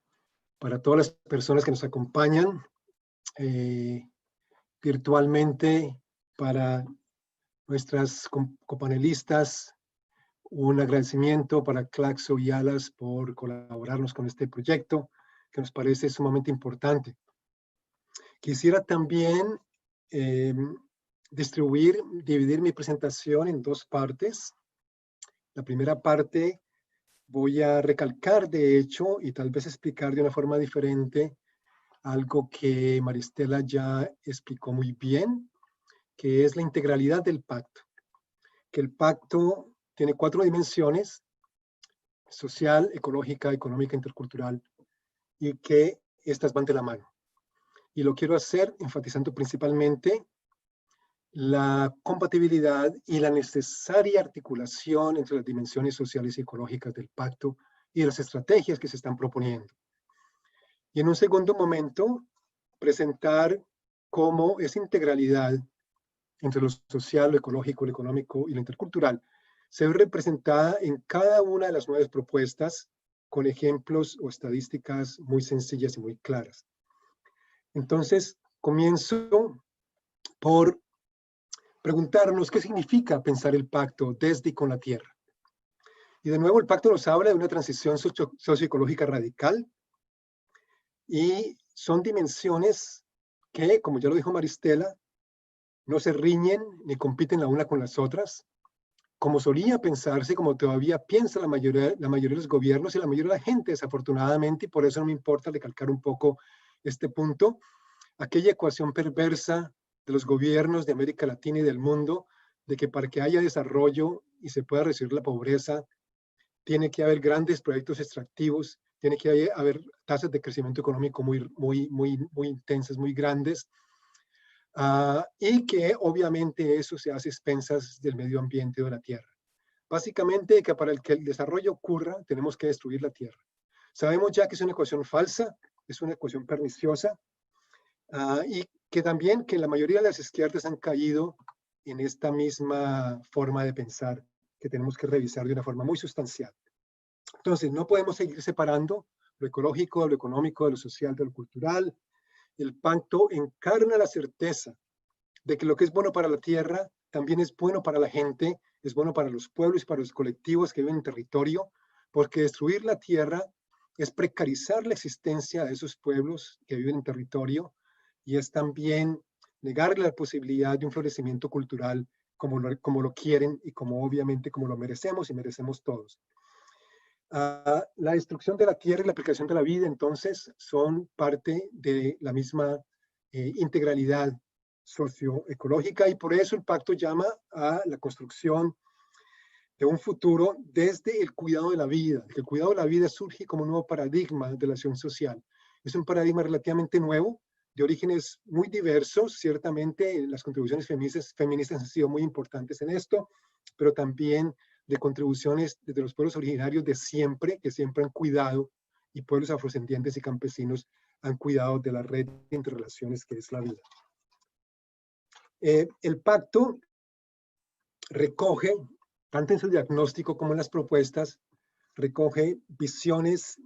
para todas las personas que nos acompañan virtualmente, para nuestras copanelistas. Un agradecimiento para Claxo y Alas por colaborarnos con este proyecto, que nos parece sumamente importante. Quisiera también dividir mi presentación en dos partes. La primera parte voy a recalcar, de hecho, y tal vez explicar de una forma diferente algo que Maristela ya explicó muy bien, que es la integralidad del pacto. Que el pacto tiene 4 dimensiones: social, ecológica, económica, intercultural, y que estas van de la mano. Y lo quiero hacer enfatizando principalmente la compatibilidad y la necesaria articulación entre las dimensiones sociales y ecológicas del pacto y las estrategias que se están proponiendo. Y en un segundo momento, presentar cómo esa integralidad entre lo social, lo ecológico, lo económico y lo intercultural se ve representada en cada una de las 9 propuestas, con ejemplos o estadísticas muy sencillas y muy claras. Entonces, comienzo por preguntarnos qué significa pensar el pacto desde y con la tierra. Y de nuevo, el pacto nos habla de una transición socioecológica radical, y son dimensiones que, como ya lo dijo Maristela, no se riñen ni compiten la una con las otras, como solía pensarse, como todavía piensa la mayoría de los gobiernos y la mayoría de la gente, desafortunadamente, y por eso no me importa recalcar un poco este punto, aquella ecuación perversa de los gobiernos de América Latina y del mundo, de que para que haya desarrollo y se pueda reducir la pobreza, tiene que haber grandes proyectos extractivos tiene que haber tasas de crecimiento económico muy intensas, muy grandes, y que obviamente eso se hace a expensas del medio ambiente o de la tierra. Básicamente que para que el desarrollo ocurra tenemos que destruir la tierra. Sabemos ya que es una ecuación falsa, es una ecuación perniciosa, y que también que la mayoría de las izquierdas han caído en esta misma forma de pensar que tenemos que revisar de una forma muy sustancial. Entonces, no podemos seguir separando lo ecológico, de lo económico, de lo social, de lo cultural. El pacto encarna la certeza de que lo que es bueno para la tierra también es bueno para la gente, es bueno para los pueblos y para los colectivos que viven en territorio, porque destruir la tierra es precarizar la existencia de esos pueblos que viven en territorio y es también negarle la posibilidad de un florecimiento cultural como lo quieren y como obviamente como lo merecemos y merecemos todos. La destrucción de la tierra y la aplicación de la vida, entonces, son parte de la misma integralidad socioecológica y por eso el pacto llama a la construcción de un futuro desde el cuidado de la vida. El cuidado de la vida surge como un nuevo paradigma de la acción social. Es un paradigma relativamente nuevo, de orígenes muy diversos. Ciertamente las contribuciones feministas han sido muy importantes en esto, pero también de contribuciones desde los pueblos originarios de siempre, que siempre han cuidado, y pueblos afrodescendientes y campesinos han cuidado de la red de interrelaciones que es la vida. El pacto recoge, tanto en su diagnóstico como en las propuestas, recoge visiones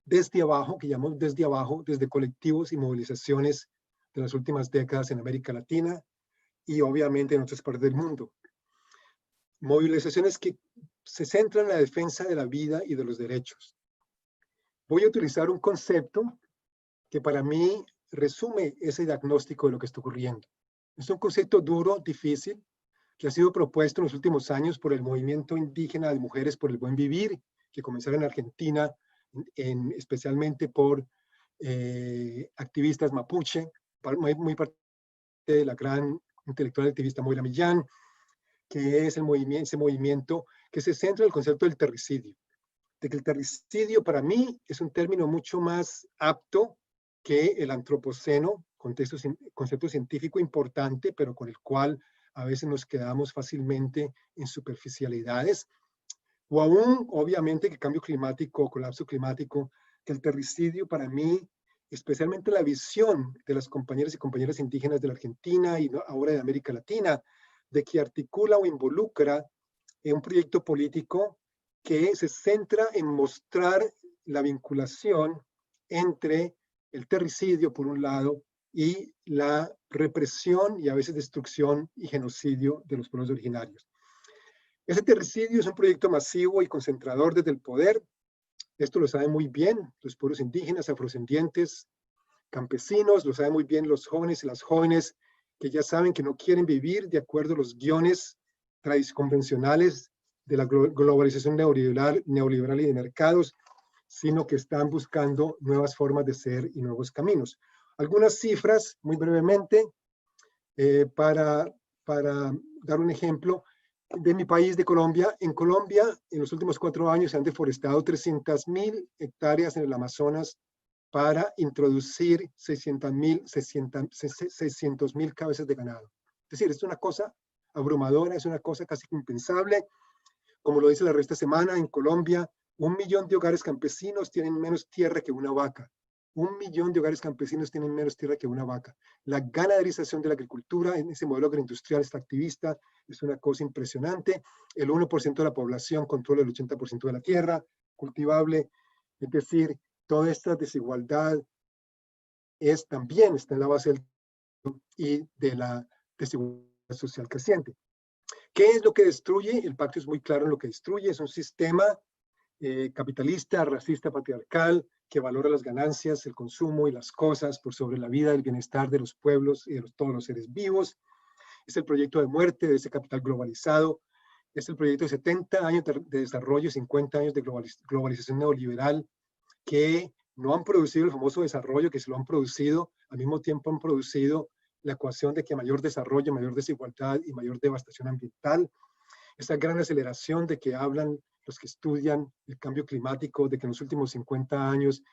desde abajo, que llamamos desde abajo, desde colectivos y movilizaciones de las últimas décadas en América Latina y obviamente en otras partes del mundo. Movilizaciones que se centran en la defensa de la vida y de los derechos. Voy a utilizar un concepto que para mí resume ese diagnóstico de lo que está ocurriendo. Es un concepto duro, difícil, que ha sido propuesto en los últimos años por el movimiento indígena de mujeres por el buen vivir, que comenzaron en Argentina, especialmente por activistas mapuche, muy parte de la gran intelectual activista Moira Millán, que es ese movimiento que se centra en el concepto del terricidio. De que el terricidio para mí es un término mucho más apto que el antropoceno, concepto científico importante, pero con el cual a veces nos quedamos fácilmente en superficialidades, o aún, obviamente, que cambio climático, colapso climático, que el terricidio para mí, especialmente la visión de las compañeras y compañeras indígenas de la Argentina y ahora de América Latina, de que articula o involucra en un proyecto político que se centra en mostrar la vinculación entre el terricidio, por un lado, y la represión y a veces destrucción y genocidio de los pueblos originarios. Ese terricidio es un proyecto masivo y concentrador desde el poder. Esto lo saben muy bien los pueblos indígenas, afrodescendientes, campesinos, lo saben muy bien los jóvenes y las jóvenes que ya saben que no quieren vivir de acuerdo a los guiones convencionales de la globalización neoliberal y de mercados, sino que están buscando nuevas formas de ser y nuevos caminos. Algunas cifras, muy brevemente, para dar un ejemplo de mi país, de Colombia. En Colombia, en los últimos 4 años se han deforestado 300.000 hectáreas en el Amazonas para introducir 600.000 cabezas de ganado. Es decir, es una cosa abrumadora, es una cosa casi impensable. Como lo dice la revista Semana, en Colombia, 1 millón de hogares campesinos tienen menos tierra que una vaca. 1 millón de hogares campesinos tienen menos tierra que una vaca. La ganaderización de la agricultura en ese modelo agroindustrial extractivista es una cosa impresionante. El 1% de la población controla el 80% de la tierra cultivable. Es decir, toda esta desigualdad también está en la base y de la desigualdad social creciente. ¿Qué es lo que destruye? El pacto es muy claro en lo que destruye. Es un sistema capitalista, racista, patriarcal, que valora las ganancias, el consumo y las cosas por sobre la vida y el bienestar de los pueblos y de todos los seres vivos. Es el proyecto de muerte de ese capital globalizado. Es el proyecto de 70 años de desarrollo, 50 años de globalización neoliberal, que no han producido el famoso desarrollo, que se lo han producido, al mismo tiempo han producido la ecuación de que mayor desarrollo, mayor desigualdad y mayor devastación ambiental. esa gran aceleración de que hablan los que estudian el cambio climático, de que en los últimos 50 años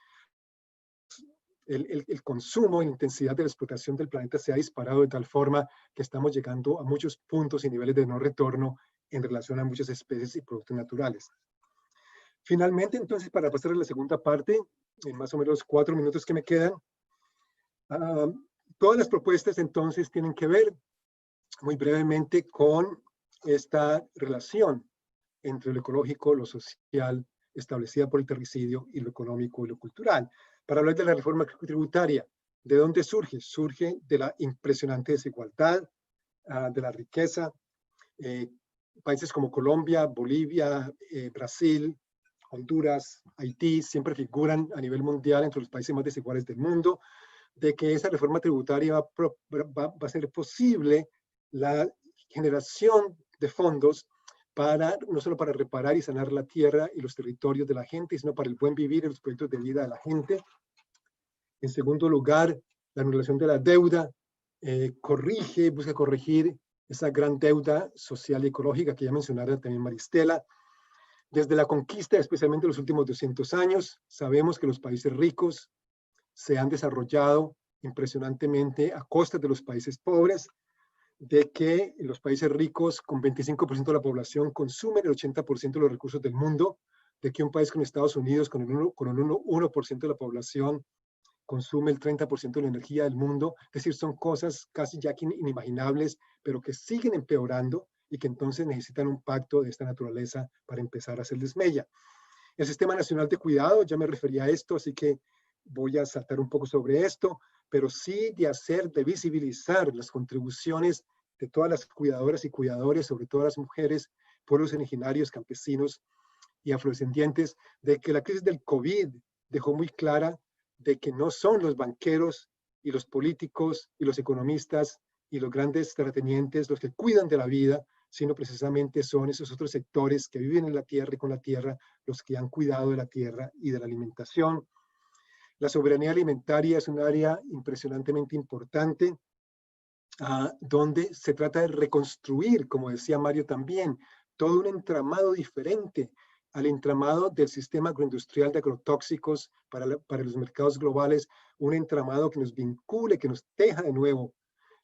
el consumo y la intensidad de la explotación del planeta se ha disparado de tal forma que estamos llegando a muchos puntos y niveles de no retorno en relación a muchas especies y productos naturales. Finalmente, entonces, para pasar a la segunda parte, en más o menos los 4 minutos que me quedan, todas las propuestas entonces tienen que ver muy brevemente con esta relación entre lo ecológico, lo social, establecida por el terricidio, y lo económico y lo cultural. Para hablar de la reforma tributaria, ¿de dónde surge? Surge de la impresionante desigualdad, de la riqueza. Países como Colombia, Bolivia, Brasil, Honduras, Haití, siempre figuran a nivel mundial entre los países más desiguales del mundo, de que esa reforma tributaria va a ser posible la generación de fondos para, no solo para reparar y sanar la tierra y los territorios de la gente, sino para el buen vivir y los proyectos de vida de la gente. En segundo lugar, la anulación de la deuda busca corregir esa gran deuda social y ecológica que ya mencionara también Maristela. Desde la conquista, especialmente en los últimos 200 años, sabemos que los países ricos se han desarrollado impresionantemente a costa de los países pobres, de que los países ricos con 25% de la población consumen el 80% de los recursos del mundo, de que un país como Estados Unidos con el 1% de la población consume el 30% de la energía del mundo. Es decir, son cosas casi ya inimaginables, pero que siguen empeorando y que entonces necesitan un pacto de esta naturaleza para empezar a hacerles mella. El Sistema Nacional de Cuidado, ya me refería a esto, así que voy a saltar un poco sobre esto, pero sí de visibilizar las contribuciones de todas las cuidadoras y cuidadores, sobre todo las mujeres, pueblos originarios, campesinos y afrodescendientes, de que la crisis del COVID dejó muy clara de que no son los banqueros y los políticos y los economistas y los grandes terratenientes los que cuidan de la vida, sino precisamente son esos otros sectores que viven en la tierra y con la tierra los que han cuidado de la tierra y de la alimentación. La soberanía alimentaria es un área impresionantemente importante, donde se trata de reconstruir, como decía Mario también, todo un entramado diferente al entramado del sistema agroindustrial de agrotóxicos para los mercados globales, un entramado que nos vincule, que nos teja de nuevo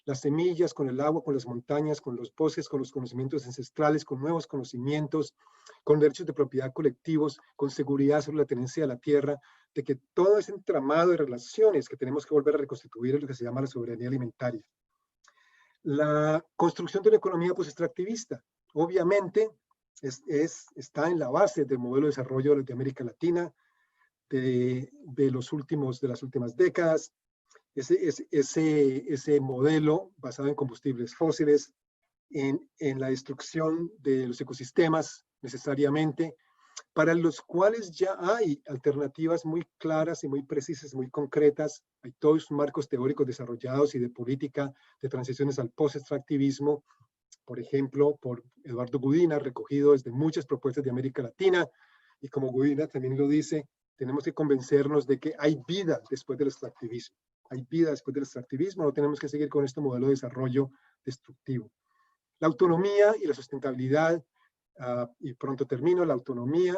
las semillas, con el agua, con las montañas, con los bosques, con los conocimientos ancestrales, con nuevos conocimientos, con derechos de propiedad colectivos, con seguridad sobre la tenencia de la tierra, de que todo ese entramado de relaciones que tenemos que volver a reconstituir es lo que se llama la soberanía alimentaria. La construcción de una economía post-extractivista, obviamente, está en la base del modelo de desarrollo de América Latina de las últimas décadas. Ese modelo basado en combustibles fósiles, en la destrucción de los ecosistemas necesariamente, para los cuales ya hay alternativas muy claras y muy precisas, muy concretas. Hay todos marcos teóricos desarrollados y de política de transiciones al post-extractivismo, por ejemplo, por Eduardo Gudina, recogido desde muchas propuestas de América Latina, y como Gudina también lo dice, tenemos que convencernos de que hay vida después del extractivismo. Hay vida después del extractivismo, no tenemos que seguir con este modelo de desarrollo destructivo. La autonomía y la sustentabilidad, y pronto termino, la autonomía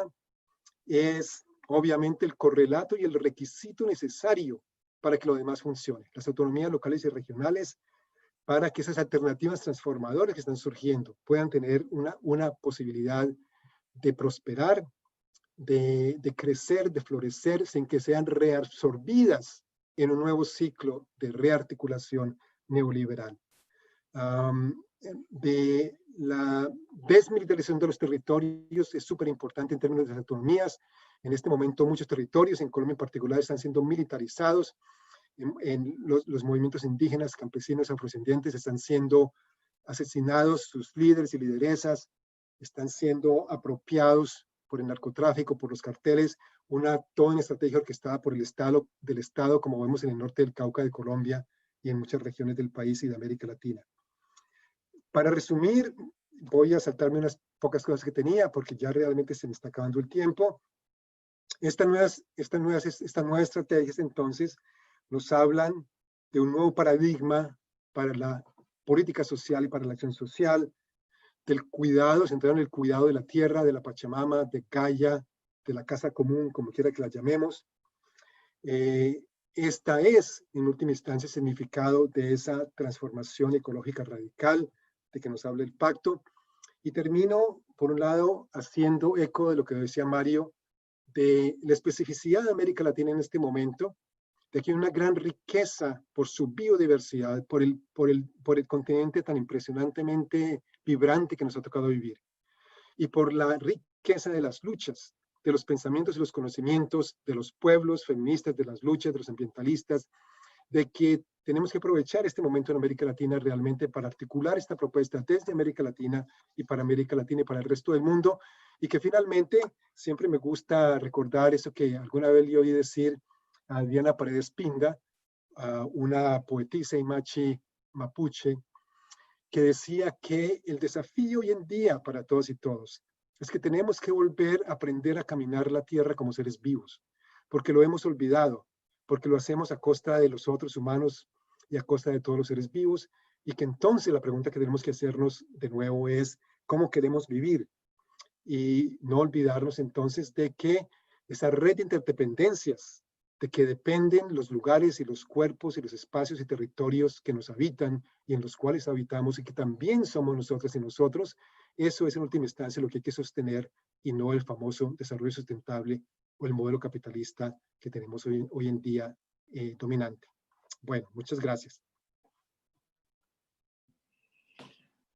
es obviamente el correlato y el requisito necesario para que lo demás funcione. Las autonomías locales y regionales, para que esas alternativas transformadoras que están surgiendo puedan tener una posibilidad de prosperar, de crecer, de florecer, sin que sean reabsorbidas en un nuevo ciclo de rearticulación neoliberal. De la desmilitarización de los territorios es súper importante en términos de las autonomías. En este momento muchos territorios, en Colombia en particular, están siendo militarizados. Los movimientos indígenas, campesinos, afrodescendientes están siendo asesinados, sus líderes y lideresas están siendo apropiados por el narcotráfico, por los carteles, toda una estrategia orquestada por el Estado, como vemos en el norte del Cauca de Colombia y en muchas regiones del país y de América Latina. Para resumir, voy a saltarme unas pocas cosas que tenía, porque ya realmente se me está acabando el tiempo. Estas nuevas estrategias, entonces, nos hablan de un nuevo paradigma para la política social y para la acción social, del cuidado, centrado en el cuidado de la tierra, de la Pachamama, de Gaia, de la casa común, como quiera que la llamemos. Esta es, en última instancia, el significado de esa transformación ecológica radical de que nos habla el pacto. Y termino, por un lado, haciendo eco de lo que decía Mario, de la especificidad de América Latina en este momento, de que hay una gran riqueza por su biodiversidad, por el continente tan impresionantemente vibrante que nos ha tocado vivir, y por la riqueza de las luchas, de los pensamientos y los conocimientos de los pueblos feministas, de las luchas, de los ambientalistas, de que tenemos que aprovechar este momento en América Latina realmente para articular esta propuesta desde América Latina y para América Latina y para el resto del mundo, y que finalmente siempre me gusta recordar eso que alguna vez le oí decir a Diana Paredes Pinda, una poetisa y machi mapuche, que decía que el desafío hoy en día para todos y todos es que tenemos que volver a aprender a caminar la tierra como seres vivos, porque lo hemos olvidado, porque lo hacemos a costa de los otros humanos y a costa de todos los seres vivos, y que entonces la pregunta que tenemos que hacernos de nuevo es ¿cómo queremos vivir? Y no olvidarnos entonces de que esa red de interdependencias, de que dependen los lugares y los cuerpos y los espacios y territorios que nos habitan y en los cuales habitamos y que también somos nosotras y nosotros, eso es en última instancia lo que hay que sostener y no el famoso desarrollo sustentable o el modelo capitalista que tenemos hoy en día dominante. Bueno, muchas gracias.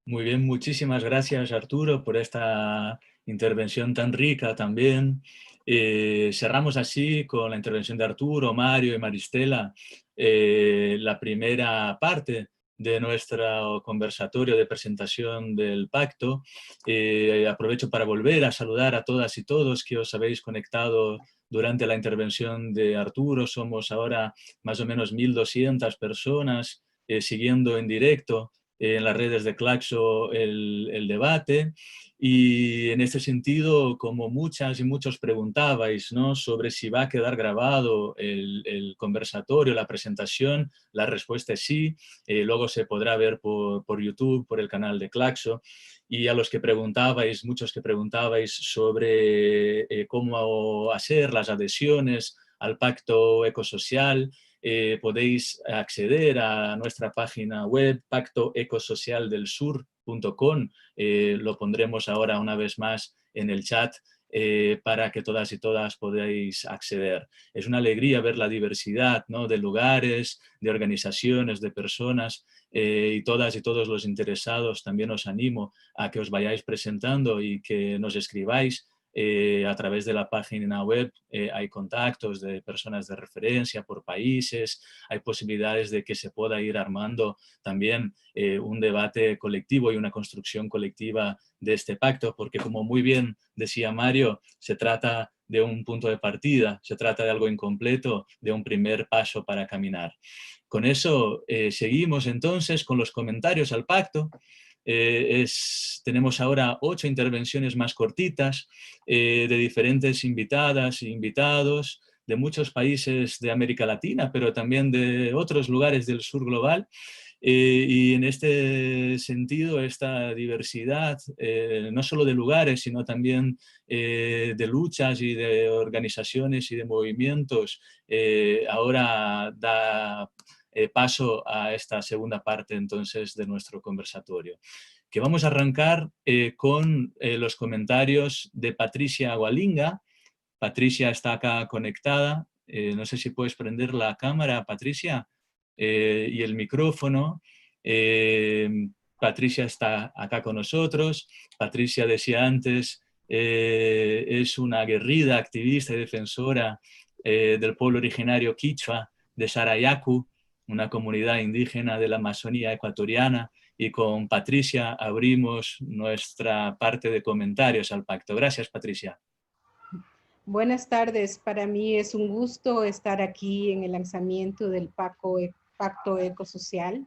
Muy bien, muchísimas gracias Arturo por esta intervención tan rica también. Cerramos así con la intervención de Arturo, Mario y Maristela la primera parte de nuestro conversatorio de presentación del pacto. Aprovecho para volver a saludar a todas y todos que os habéis conectado durante la intervención de Arturo. Somos ahora más o menos 1.200 personas siguiendo en directo en las redes de Claxo el debate, y en este sentido, como muchas y muchos preguntabais, ¿no?, sobre si va a quedar grabado el conversatorio, la presentación, la respuesta es sí. Luego se podrá ver por YouTube, por el canal de Claxo. Y a los que preguntabais, muchos que preguntabais sobre cómo hacer las adhesiones al pacto ecosocial, podéis acceder a nuestra página web pactoecosocialdelsur.com. Lo pondremos ahora una vez más en el chat para que todas y todas podáis acceder. Es una alegría ver la diversidad, ¿no?, de lugares, de organizaciones, de personas, y todas y todos los interesados. También os animo a que os vayáis presentando y que nos escribáis. A través de la página web hay contactos de personas de referencia por países, hay posibilidades de que se pueda ir armando también un debate colectivo y una construcción colectiva de este pacto, porque como muy bien decía Mario, se trata de un punto de partida, se trata de algo incompleto, de un primer paso para caminar. Con eso seguimos entonces con los comentarios al pacto. Tenemos ahora 8 intervenciones más cortitas de diferentes invitadas e invitados de muchos países de América Latina, pero también de otros lugares del sur global. Y en este sentido, esta diversidad, no solo de lugares, sino también de luchas y de organizaciones y de movimientos, ahora da paso a esta segunda parte entonces de nuestro conversatorio, que vamos a arrancar con los comentarios de Patricia Gualinga. Patricia está acá conectada. No sé si puedes prender la cámara, Patricia, y el micrófono. Patricia está acá con nosotros. Patricia, decía antes, es una aguerrida activista y defensora del pueblo originario quichua de Sarayaku, una comunidad indígena de la Amazonía ecuatoriana, y con Patricia abrimos nuestra parte de comentarios al pacto. Gracias, Patricia. Buenas tardes, para mí es un gusto estar aquí en el lanzamiento del Pacto Ecosocial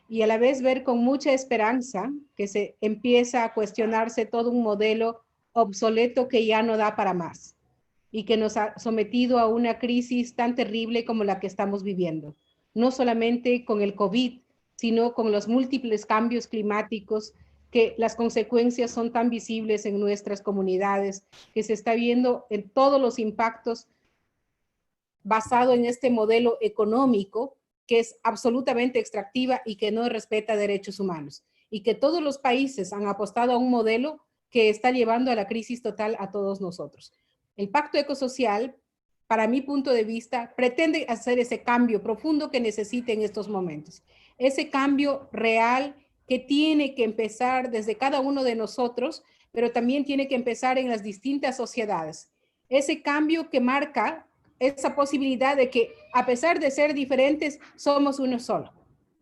y a la vez ver con mucha esperanza que se empieza a cuestionarse todo un modelo obsoleto que ya no da para más y que nos ha sometido a una crisis tan terrible como la que estamos viviendo, no solamente con el COVID, sino con los múltiples cambios climáticos que las consecuencias son tan visibles en nuestras comunidades, que se está viendo en todos los impactos basado en este modelo económico que es absolutamente extractiva y que no respeta derechos humanos, y que todos los países han apostado a un modelo que está llevando a la crisis total a todos nosotros. El Pacto Ecosocial, para mi punto de vista, pretende hacer ese cambio profundo que necesita en estos momentos. Ese cambio real que tiene que empezar desde cada uno de nosotros, pero también tiene que empezar en las distintas sociedades. Ese cambio que marca esa posibilidad de que a pesar de ser diferentes, somos uno solo.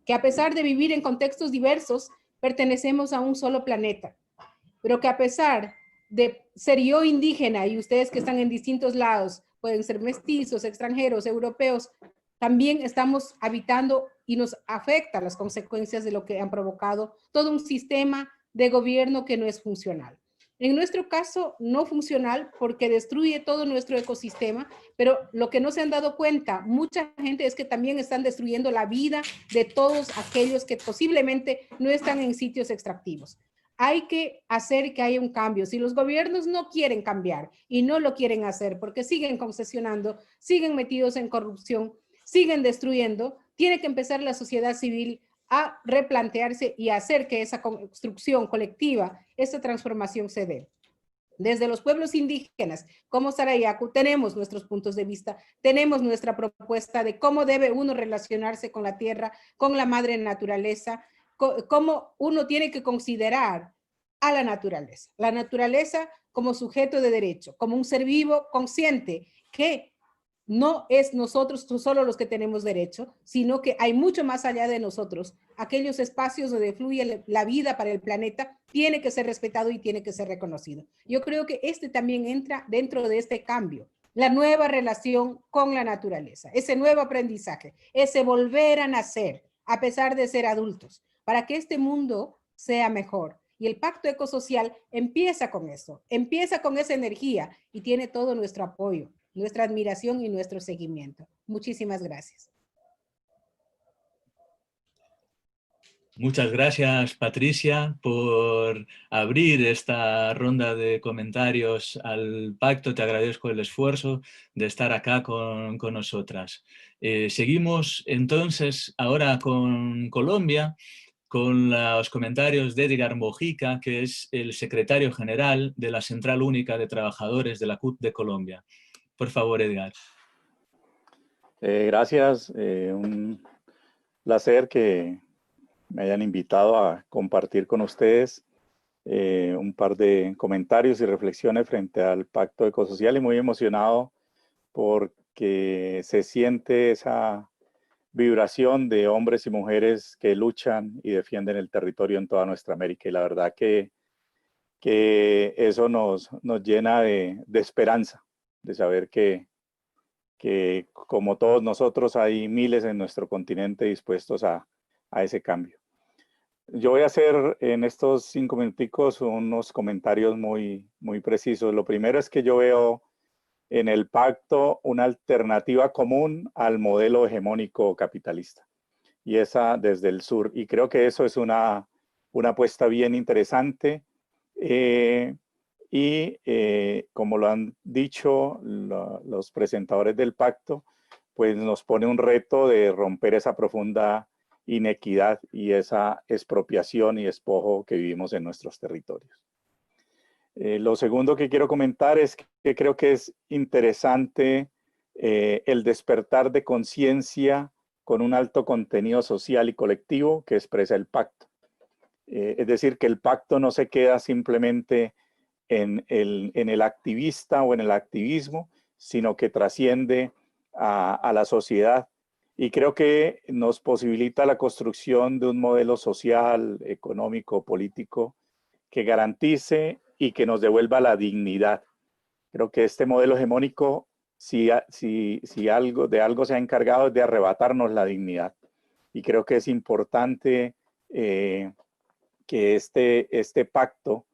Que a pesar de vivir en contextos diversos, pertenecemos a un solo planeta. Pero que a pesar de ser yo indígena y ustedes que están en distintos lados, pueden ser mestizos, extranjeros, europeos, también estamos habitando y nos afecta las consecuencias de lo que han provocado todo un sistema de gobierno que no es funcional. En nuestro caso, no funcional porque destruye todo nuestro ecosistema, pero lo que no se han dado cuenta mucha gente es que también están destruyendo la vida de todos aquellos que posiblemente no están en sitios extractivos. Hay que hacer que haya un cambio. Si los gobiernos no quieren cambiar y no lo quieren hacer porque siguen concesionando, siguen metidos en corrupción, siguen destruyendo, tiene que empezar la sociedad civil a replantearse y hacer que esa construcción colectiva, esa transformación se dé. Desde los pueblos indígenas, como Sarayaku, tenemos nuestros puntos de vista, tenemos nuestra propuesta de cómo debe uno relacionarse con la tierra, con la madre naturaleza, cómo uno tiene que considerar a la naturaleza como sujeto de derecho, como un ser vivo consciente que no es nosotros solo los que tenemos derecho, sino que hay mucho más allá de nosotros. Aquellos espacios donde fluye la vida para el planeta tiene que ser respetado y tiene que ser reconocido. Yo creo que este también entra dentro de este cambio, la nueva relación con la naturaleza, ese nuevo aprendizaje, ese volver a nacer a pesar de ser adultos, para que este mundo sea mejor. Y el Pacto Ecosocial empieza con eso, empieza con esa energía y tiene todo nuestro apoyo, nuestra admiración y nuestro seguimiento. Muchísimas gracias. Muchas gracias, Patricia, por abrir esta ronda de comentarios al pacto. Te agradezco el esfuerzo de estar acá con nosotras. Seguimos entonces ahora con Colombia, con los comentarios de Edgar Mojica, que es el secretario general de la Central Única de Trabajadores de la CUT de Colombia. Por favor, Edgar. Gracias. Un placer que me hayan invitado a compartir con ustedes un par de comentarios y reflexiones frente al Pacto Ecosocial y muy emocionado porque se siente esa vibración de hombres y mujeres que luchan y defienden el territorio en toda nuestra América. Y la verdad que eso nos llena de esperanza, de saber que como todos nosotros hay miles en nuestro continente dispuestos a ese cambio. Yo voy a hacer en estos 5 minuticos unos comentarios muy precisos. Lo primero es que yo veo en el pacto una alternativa común al modelo hegemónico capitalista, y esa desde el sur. Y creo que eso es una apuesta bien interesante. Como lo han dicho los presentadores del pacto, pues nos pone un reto de romper esa profunda inequidad y esa expropiación y despojo que vivimos en nuestros territorios. Lo segundo que quiero comentar es que creo que es interesante el despertar de conciencia con un alto contenido social y colectivo que expresa el pacto. Es decir, que el pacto no se queda simplemente en el activista o en el activismo, sino que trasciende a la sociedad. Y creo que nos posibilita la construcción de un modelo social, económico, político que garantice y que nos devuelva la dignidad. Creo que este modelo hegemónico, si de algo se ha encargado, es de arrebatarnos la dignidad. Y creo que es importante que este pacto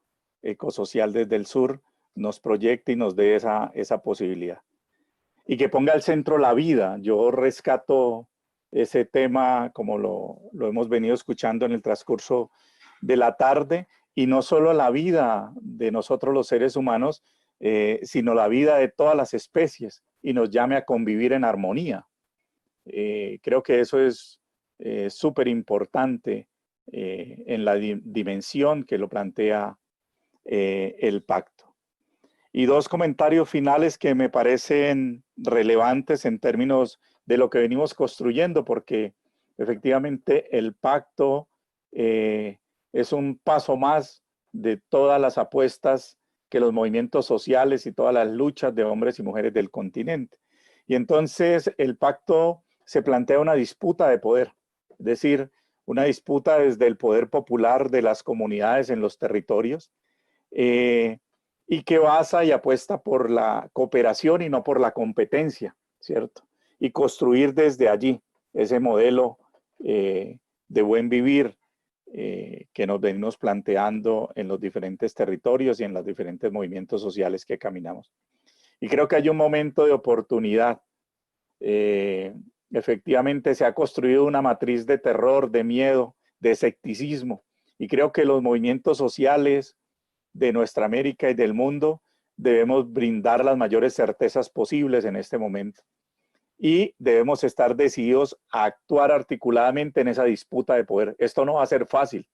ecosocial desde el sur nos proyecte y nos dé esa posibilidad. Y que ponga al centro la vida. Yo rescato ese tema, como lo hemos venido escuchando en el transcurso de la tarde, y no solo la vida de nosotros los seres humanos, sino la vida de todas las especies, y nos llame a convivir en armonía. Creo que eso es súper importante en la dimensión que lo plantea el pacto. Y dos comentarios finales que me parecen relevantes en términos de lo que venimos construyendo, porque efectivamente el pacto es un paso más de todas las apuestas que los movimientos sociales y todas las luchas de hombres y mujeres del continente. Y entonces el pacto se plantea una disputa de poder, es decir, una disputa desde el poder popular de las comunidades en los territorios, y que basa y apuesta por la cooperación y no por la competencia, ¿cierto? Y construir desde allí ese modelo de buen vivir que nos venimos planteando en los diferentes territorios y en los diferentes movimientos sociales que caminamos. Y creo que hay un momento de oportunidad. Efectivamente se ha construido una matriz de terror, de miedo, de escepticismo, y creo que los movimientos sociales de nuestra América y del mundo debemos brindar las mayores certezas posibles en este momento. Y debemos estar decididos a actuar articuladamente en esa disputa de poder. Esto no va a ser fácil.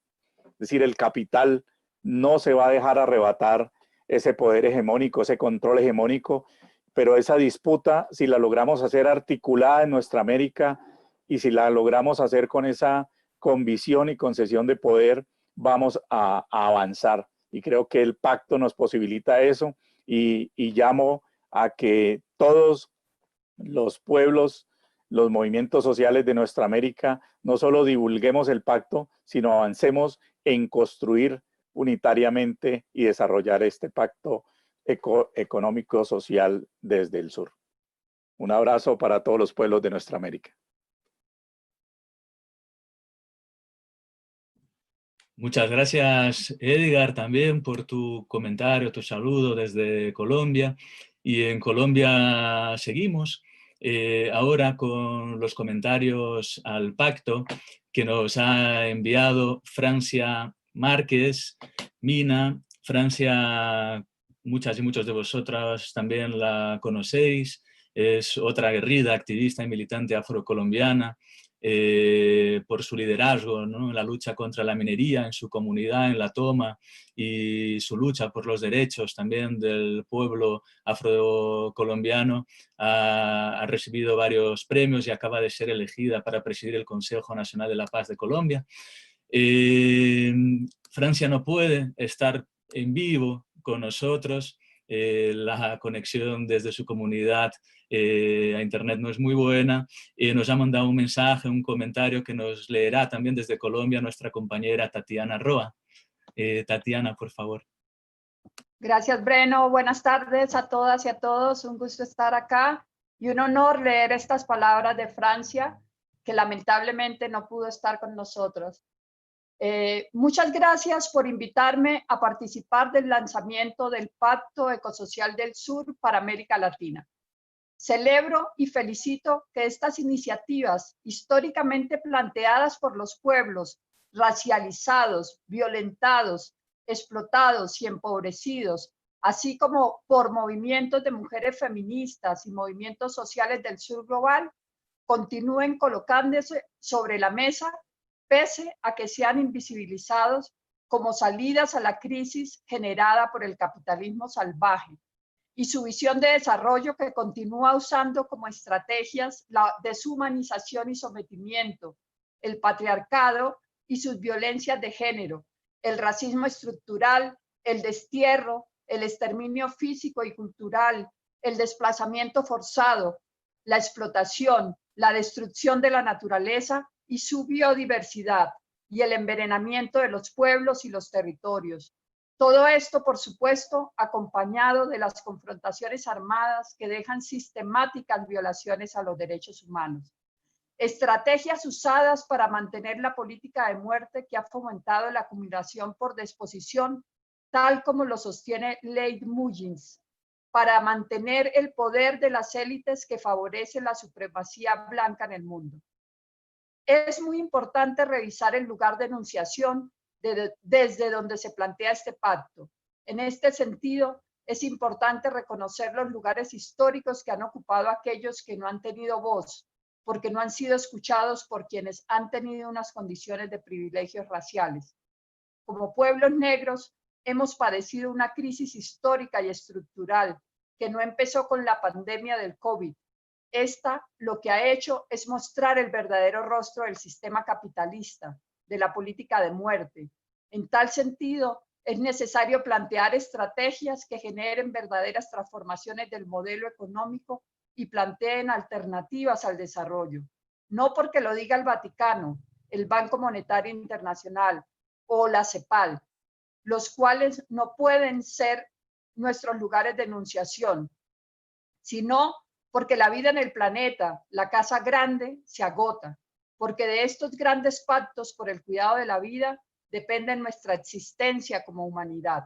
Es decir, el capital no se va a dejar arrebatar ese poder hegemónico, ese control hegemónico, pero esa disputa, si la logramos hacer articulada en nuestra América y si la logramos hacer con esa convicción y concesión de poder, vamos a avanzar. Y creo que el pacto nos posibilita eso, y llamo a que todos los pueblos, los movimientos sociales de nuestra América, no solo divulguemos el pacto, sino avancemos en construir unitariamente y desarrollar este pacto económico-social desde el sur. Un abrazo para todos los pueblos de nuestra América. Muchas gracias, Edgar, también por tu comentario, tu saludo desde Colombia. Y en Colombia seguimos ahora con los comentarios al pacto que nos ha enviado Francia Márquez, Mina. Francia, muchas y muchos de vosotras también la conocéis, es otra aguerrida activista y militante afrocolombiana. Por su liderazgo, ¿no?, en la lucha contra la minería en su comunidad, en La Toma, y su lucha por los derechos también del pueblo afrocolombiano. Ha recibido varios premios y acaba de ser elegida para presidir el Consejo Nacional de la Paz de Colombia. Francia no puede estar en vivo con nosotros. La conexión desde su comunidad a internet no es muy buena. Nos ha mandado un mensaje, un comentario que nos leerá también desde Colombia nuestra compañera Tatiana Roa. Tatiana, por favor. Gracias, Breno. Buenas tardes a todas y a todos. Un gusto estar acá y un honor leer estas palabras de Francia, que lamentablemente no pudo estar con nosotros. Muchas gracias por invitarme a participar del lanzamiento del Pacto Ecosocial del Sur para América Latina. Celebro y felicito que estas iniciativas históricamente planteadas por los pueblos racializados, violentados, explotados y empobrecidos, así como por movimientos de mujeres feministas y movimientos sociales del sur global, continúen colocándose sobre la mesa pese a que sean invisibilizados como salidas a la crisis generada por el capitalismo salvaje y su visión de desarrollo que continúa usando como estrategias la deshumanización y sometimiento, el patriarcado y sus violencias de género, el racismo estructural, el destierro, el exterminio físico y cultural, el desplazamiento forzado, la explotación, la destrucción de la naturaleza y su biodiversidad, y el envenenamiento de los pueblos y los territorios. Todo esto, por supuesto, acompañado de las confrontaciones armadas que dejan sistemáticas violaciones a los derechos humanos. Estrategias usadas para mantener la política de muerte que ha fomentado la acumulación por disposición, tal como lo sostiene Leigh Mullins, para mantener el poder de las élites que favorecen la supremacía blanca en el mundo. Es muy importante revisar el lugar de enunciación desde donde se plantea este pacto. En este sentido, es importante reconocer los lugares históricos que han ocupado aquellos que no han tenido voz, porque no han sido escuchados por quienes han tenido unas condiciones de privilegios raciales. Como pueblos negros, hemos padecido una crisis histórica y estructural que no empezó con la pandemia del COVID. Esta lo que ha hecho es mostrar el verdadero rostro del sistema capitalista, de la política de muerte. En tal sentido, es necesario plantear estrategias que generen verdaderas transformaciones del modelo económico y planteen alternativas al desarrollo. No porque lo diga el Vaticano, el Banco Monetario Internacional o la CEPAL, los cuales no pueden ser nuestros lugares de enunciación, sino porque la vida en el planeta, la casa grande, se agota, porque de estos grandes pactos por el cuidado de la vida depende nuestra existencia como humanidad.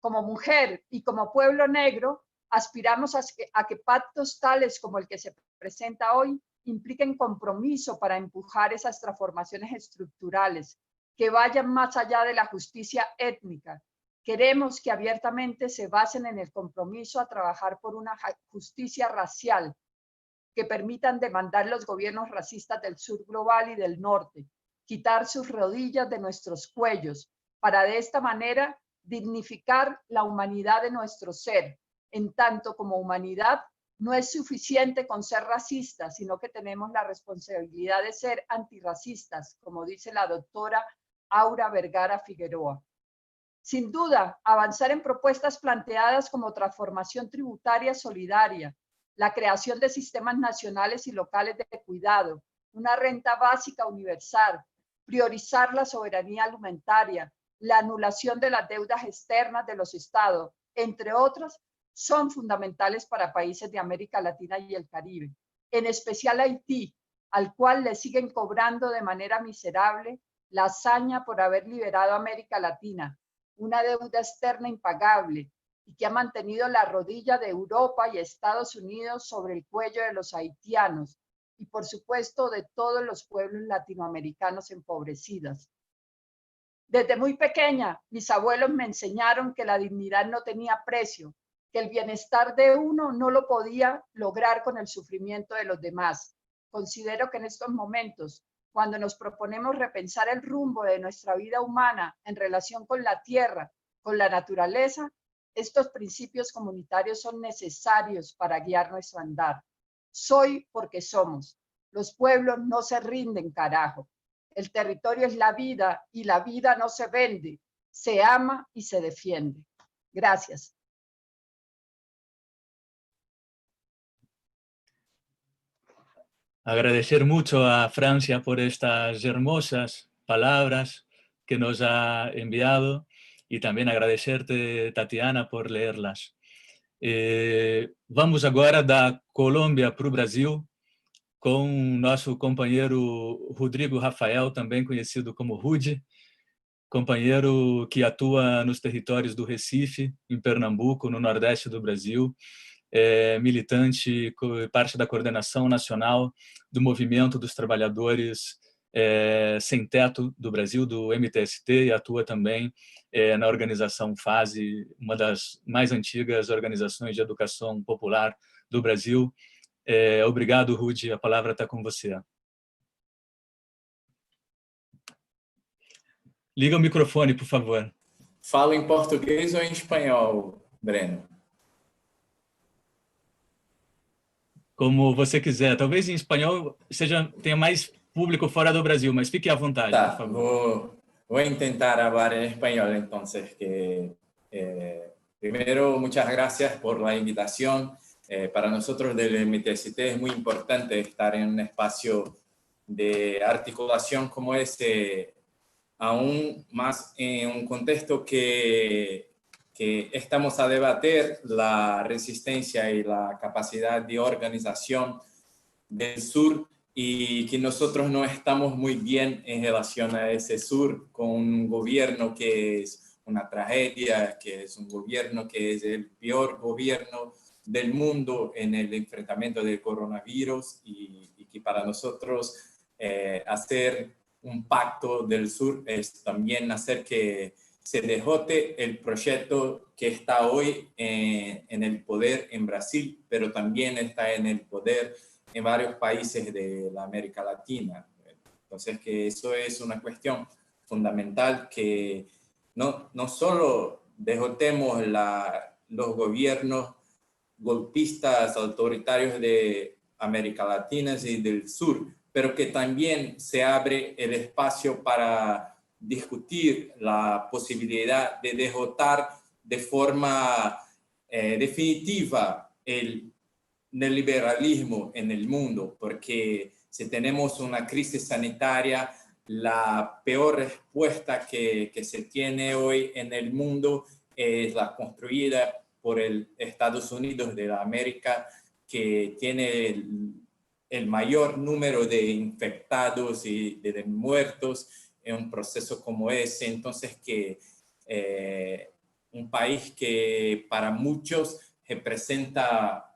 Como mujer y como pueblo negro, aspiramos a que pactos tales como el que se presenta hoy impliquen compromiso para empujar esas transformaciones estructurales que vayan más allá de la justicia étnica. Queremos que abiertamente se basen en el compromiso a trabajar por una justicia racial que permitan demandar los gobiernos racistas del sur global y del norte, quitar sus rodillas de nuestros cuellos, para de esta manera dignificar la humanidad de nuestro ser. En tanto, como humanidad, no es suficiente con ser racistas, sino que tenemos la responsabilidad de ser antirracistas, como dice la doctora Aura Vergara Figueroa. Sin duda, avanzar en propuestas planteadas como transformación tributaria solidaria, la creación de sistemas nacionales y locales de cuidado, una renta básica universal, priorizar la soberanía alimentaria, la anulación de las deudas externas de los estados, entre otras, son fundamentales para países de América Latina y el Caribe, en especial Haití, al cual le siguen cobrando de manera miserable la hazaña por haber liberado a América Latina, una deuda externa impagable y que ha mantenido la rodilla de Europa y Estados Unidos sobre el cuello de los haitianos y, por supuesto, de todos los pueblos latinoamericanos empobrecidos. Desde muy pequeña, mis abuelos me enseñaron que la dignidad no tenía precio, que el bienestar de uno no lo podía lograr con el sufrimiento de los demás. Considero que en estos momentos, cuando nos proponemos repensar el rumbo de nuestra vida humana en relación con la tierra, con la naturaleza, estos principios comunitarios son necesarios para guiar nuestro andar. Soy porque somos. Los pueblos no se rinden, carajo. El territorio es la vida y la vida no se vende, se ama y se defiende. Gracias. Agradecer mucho a Francia por estas hermosas palabras que nos ha enviado y también agradecerte, Tatiana, por leerlas. Vamos agora da Colômbia para o Brasil com nosso companheiro Rodrigo Rafael, também conhecido como Rudy, companheiro que atua nos territórios do Recife, em Pernambuco, no nordeste do Brasil, militante, parte da coordenação nacional do Movimento dos Trabalhadores Sem Teto do Brasil, do MTST, e atua também na organização FASE, uma das mais antigas organizações de educação popular do Brasil. Obrigado, Rudy, a palavra está com você. Liga o microfone, por favor. Fala em português ou em espanhol, Breno? Como você quiser. Talvez em espanhol tenha mais público fora do Brasil, mas fique à vontade, por favor. Voy a intentar hablar en español entonces. Primero, muchas gracias por la invitación. Para nosotros del MTST es muy importante estar en un espacio de articulación como este, aún más en un contexto que estamos a debatir la resistencia y la capacidad de organización del sur y que nosotros no estamos muy bien en relación a ese sur, con un gobierno que es una tragedia, que es un gobierno que es el peor gobierno del mundo en el enfrentamiento del coronavirus y que para nosotros hacer un pacto del sur es también hacer que se dejote el proyecto que está hoy en el poder en Brasil, pero también está en el poder en varios países de la América Latina. Entonces, que eso es una cuestión fundamental, que no solo dejotemos los gobiernos golpistas, autoritarios de América Latina y del sur, pero que también se abre el espacio para discutir la posibilidad de derrotar de forma definitiva el neoliberalismo en el mundo, porque si tenemos una crisis sanitaria, la peor respuesta que se tiene hoy en el mundo es la construida por el Estados Unidos de la América, que tiene el mayor número de infectados y de muertos en un proceso como ese. Entonces, que un país que para muchos representa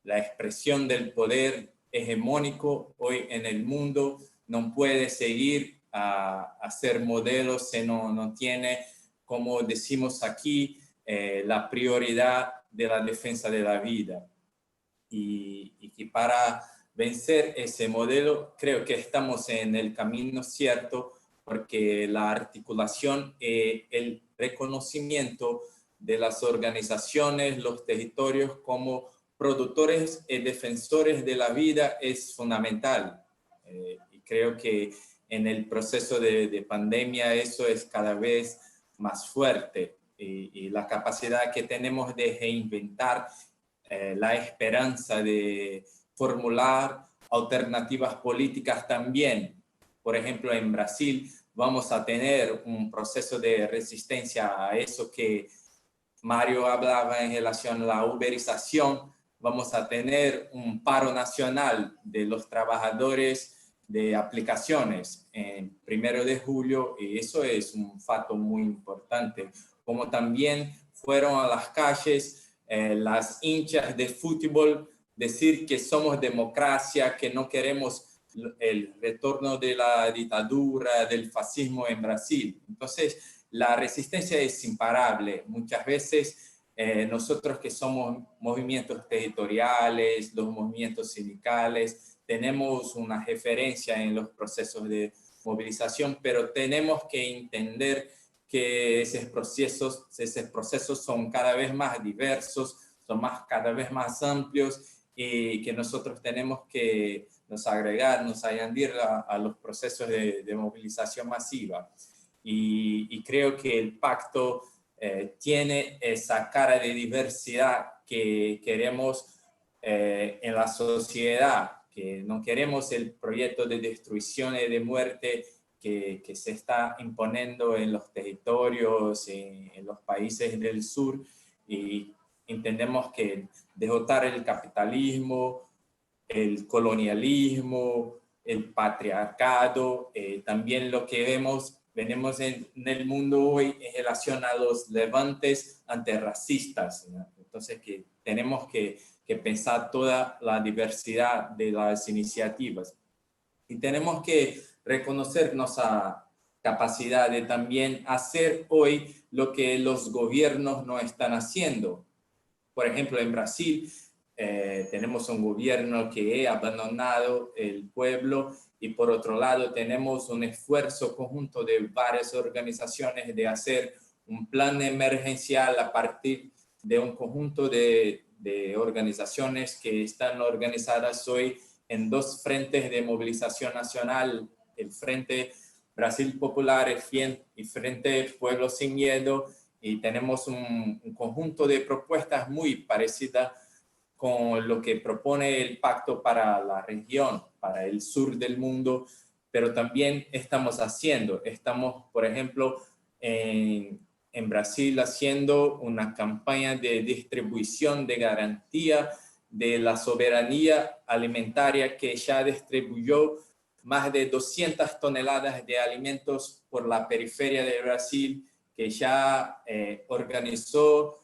la expresión del poder hegemónico hoy en el mundo, no puede seguir a ser modelo si no tiene, como decimos aquí, la prioridad de la defensa de la vida. Y que para vencer ese modelo, creo que estamos en el camino cierto, porque la articulación, el reconocimiento de las organizaciones, los territorios como productores y defensores de la vida es fundamental. Y creo que en el proceso de pandemia eso es cada vez más fuerte. Y la capacidad que tenemos de reinventar la esperanza de formular alternativas políticas también. Por ejemplo, en Brasil vamos a tener un proceso de resistencia a eso que Mario hablaba en relación a la uberización. Vamos a tener un paro nacional de los trabajadores de aplicaciones en 1 de julio, y eso es un fato muy importante. Como también fueron a las calles las hinchas de fútbol decir que somos democracia, que no queremos el retorno de la dictadura, del fascismo en Brasil. Entonces, la resistencia es imparable. Muchas veces nosotros que somos movimientos territoriales, los movimientos sindicales, tenemos una referencia en los procesos de movilización, pero tenemos que entender que esos procesos son cada vez más diversos, son cada vez más amplios, y que nosotros tenemos que nos añadir a los procesos de movilización masiva. Y creo que el pacto tiene esa cara de diversidad que queremos en la sociedad, que no queremos el proyecto de destrucción y de muerte que se está imponiendo en los territorios, en los países del sur, y entendemos que derrotar el capitalismo, el colonialismo, el patriarcado, también lo que vemos en el mundo hoy en relación a los levantes antirracistas, ¿no? Entonces que tenemos que pensar toda la diversidad de las iniciativas. Y tenemos que reconocer nuestra capacidad de también hacer hoy lo que los gobiernos no están haciendo. Por ejemplo, en Brasil tenemos un gobierno que ha abandonado el pueblo, y por otro lado tenemos un esfuerzo conjunto de varias organizaciones de hacer un plan emergencial a partir de un conjunto de organizaciones que están organizadas hoy en 2 frentes de movilización nacional: el Frente Brasil Popular y Frente Pueblo Sin Miedo, y tenemos un conjunto de propuestas muy parecidas con lo que propone el Pacto para la región, para el sur del mundo, pero también estamos, por ejemplo, en Brasil haciendo una campaña de distribución de garantía de la soberanía alimentaria, que ya distribuyó más de 200 toneladas de alimentos por la periferia de Brasil, que ya organizó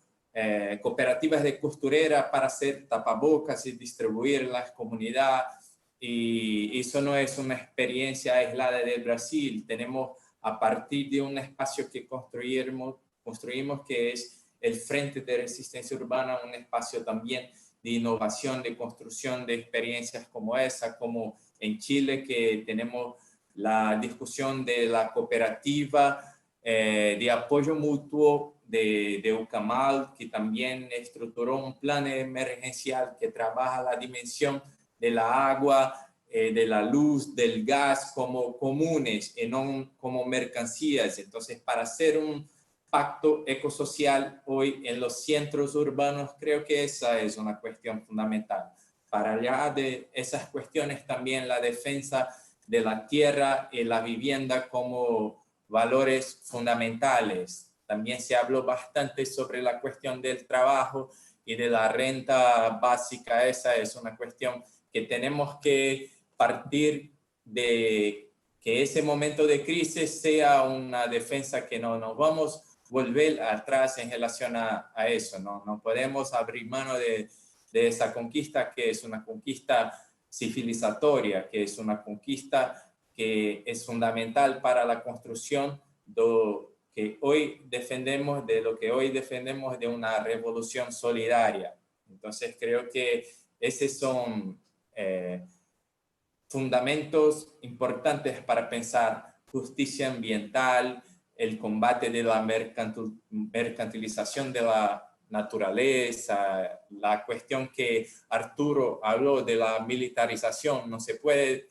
cooperativas de costurera para hacer tapabocas y distribuir en las comunidades, y eso no es una experiencia aislada del Brasil. Tenemos, a partir de un espacio que construimos que es el Frente de Resistencia Urbana, un espacio también de innovación, de construcción de experiencias como esa, como en Chile, que tenemos la discusión de la cooperativa de apoyo mutuo de Ucamal, que también estructuró un plan emergencial que trabaja la dimensión de la agua, de la luz, del gas como comunes y no como mercancías. Entonces, para hacer un pacto ecosocial hoy en los centros urbanos, creo que esa es una cuestión fundamental. Para allá de esas cuestiones también la defensa de la tierra y la vivienda como valores fundamentales. También se habló bastante sobre la cuestión del trabajo y de la renta básica. Esa es una cuestión que tenemos que partir de que ese momento de crisis sea una defensa, que no nos vamos a volver atrás en relación a eso. No podemos abrir mano de esa conquista, que es una conquista civilizatoria, que es una conquista que es fundamental para la construcción que hoy defendemos, de lo que hoy defendemos, de una revolución solidaria. Entonces creo que esos son fundamentos importantes para pensar justicia ambiental, el combate de la mercantilización de la naturaleza, la cuestión que Arturo habló de la militarización. No se puede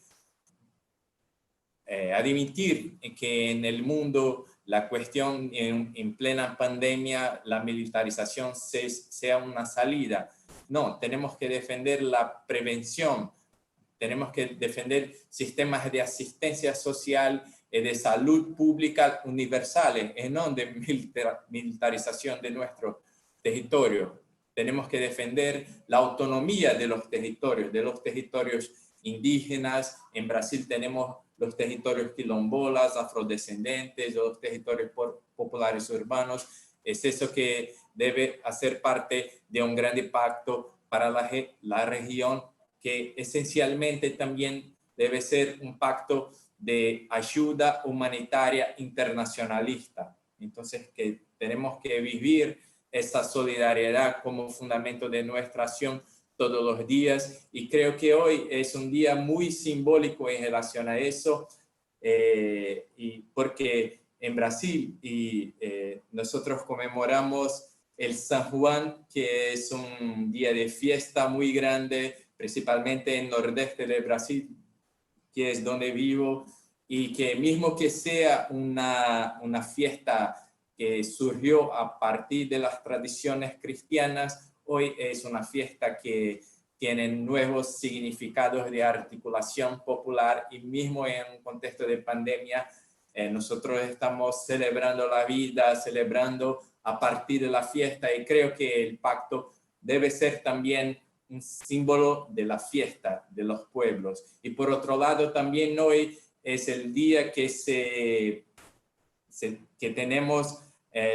admitir que en el mundo la cuestión en plena pandemia, la militarización sea una salida. No, tenemos que defender la prevención, tenemos que defender sistemas de asistencia social y de salud pública universales, y no de militarización de nuestro territorio. Tenemos que defender la autonomía de los territorios indígenas. En Brasil tenemos los territorios quilombolas, afrodescendentes, los territorios populares urbanos. Es eso que debe hacer parte de un gran pacto para la región, que esencialmente también debe ser un pacto de ayuda humanitaria internacionalista. Entonces, que tenemos que vivir esa solidaridad como fundamento de nuestra acción todos los días, y creo que hoy es un día muy simbólico en relación a eso, y porque en Brasil nosotros conmemoramos el San Juan, que es un día de fiesta muy grande, principalmente en el nordeste de Brasil, que es donde vivo, y que mismo que sea una fiesta que surgió a partir de las tradiciones cristianas, hoy es una fiesta que tiene nuevos significados de articulación popular, y mismo en un contexto de pandemia, nosotros estamos celebrando la vida, celebrando a partir de la fiesta, y creo que el pacto debe ser también un símbolo de la fiesta de los pueblos. Y por otro lado, también hoy es el día que tenemos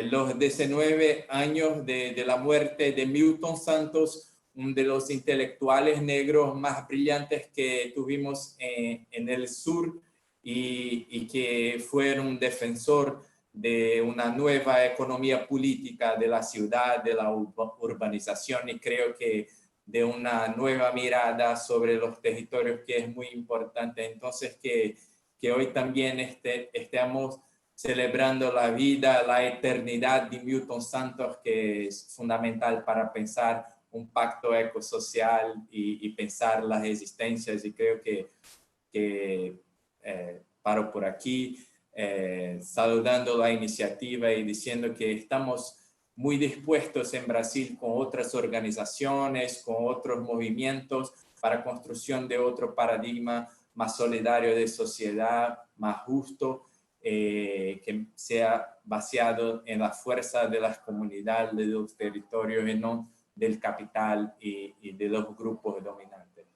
los 19 años de la muerte de Milton Santos, uno de los intelectuales negros más brillantes que tuvimos en el sur, y que fue un defensor de una nueva economía política de la ciudad, de la urbanización, y creo que de una nueva mirada sobre los territorios, que es muy importante. Entonces, que hoy también estemos celebrando la vida, la eternidad de Milton Santos, que es fundamental para pensar un pacto ecosocial y pensar las existencias. Y creo que paro por aquí, saludando la iniciativa y diciendo que estamos muy dispuestos en Brasil con otras organizaciones, con otros movimientos, para construcción de otro paradigma más solidario de sociedad, más justo, que sea basado en la fuerza de las comunidades, de los territorios, y no del capital y de los grupos dominantes.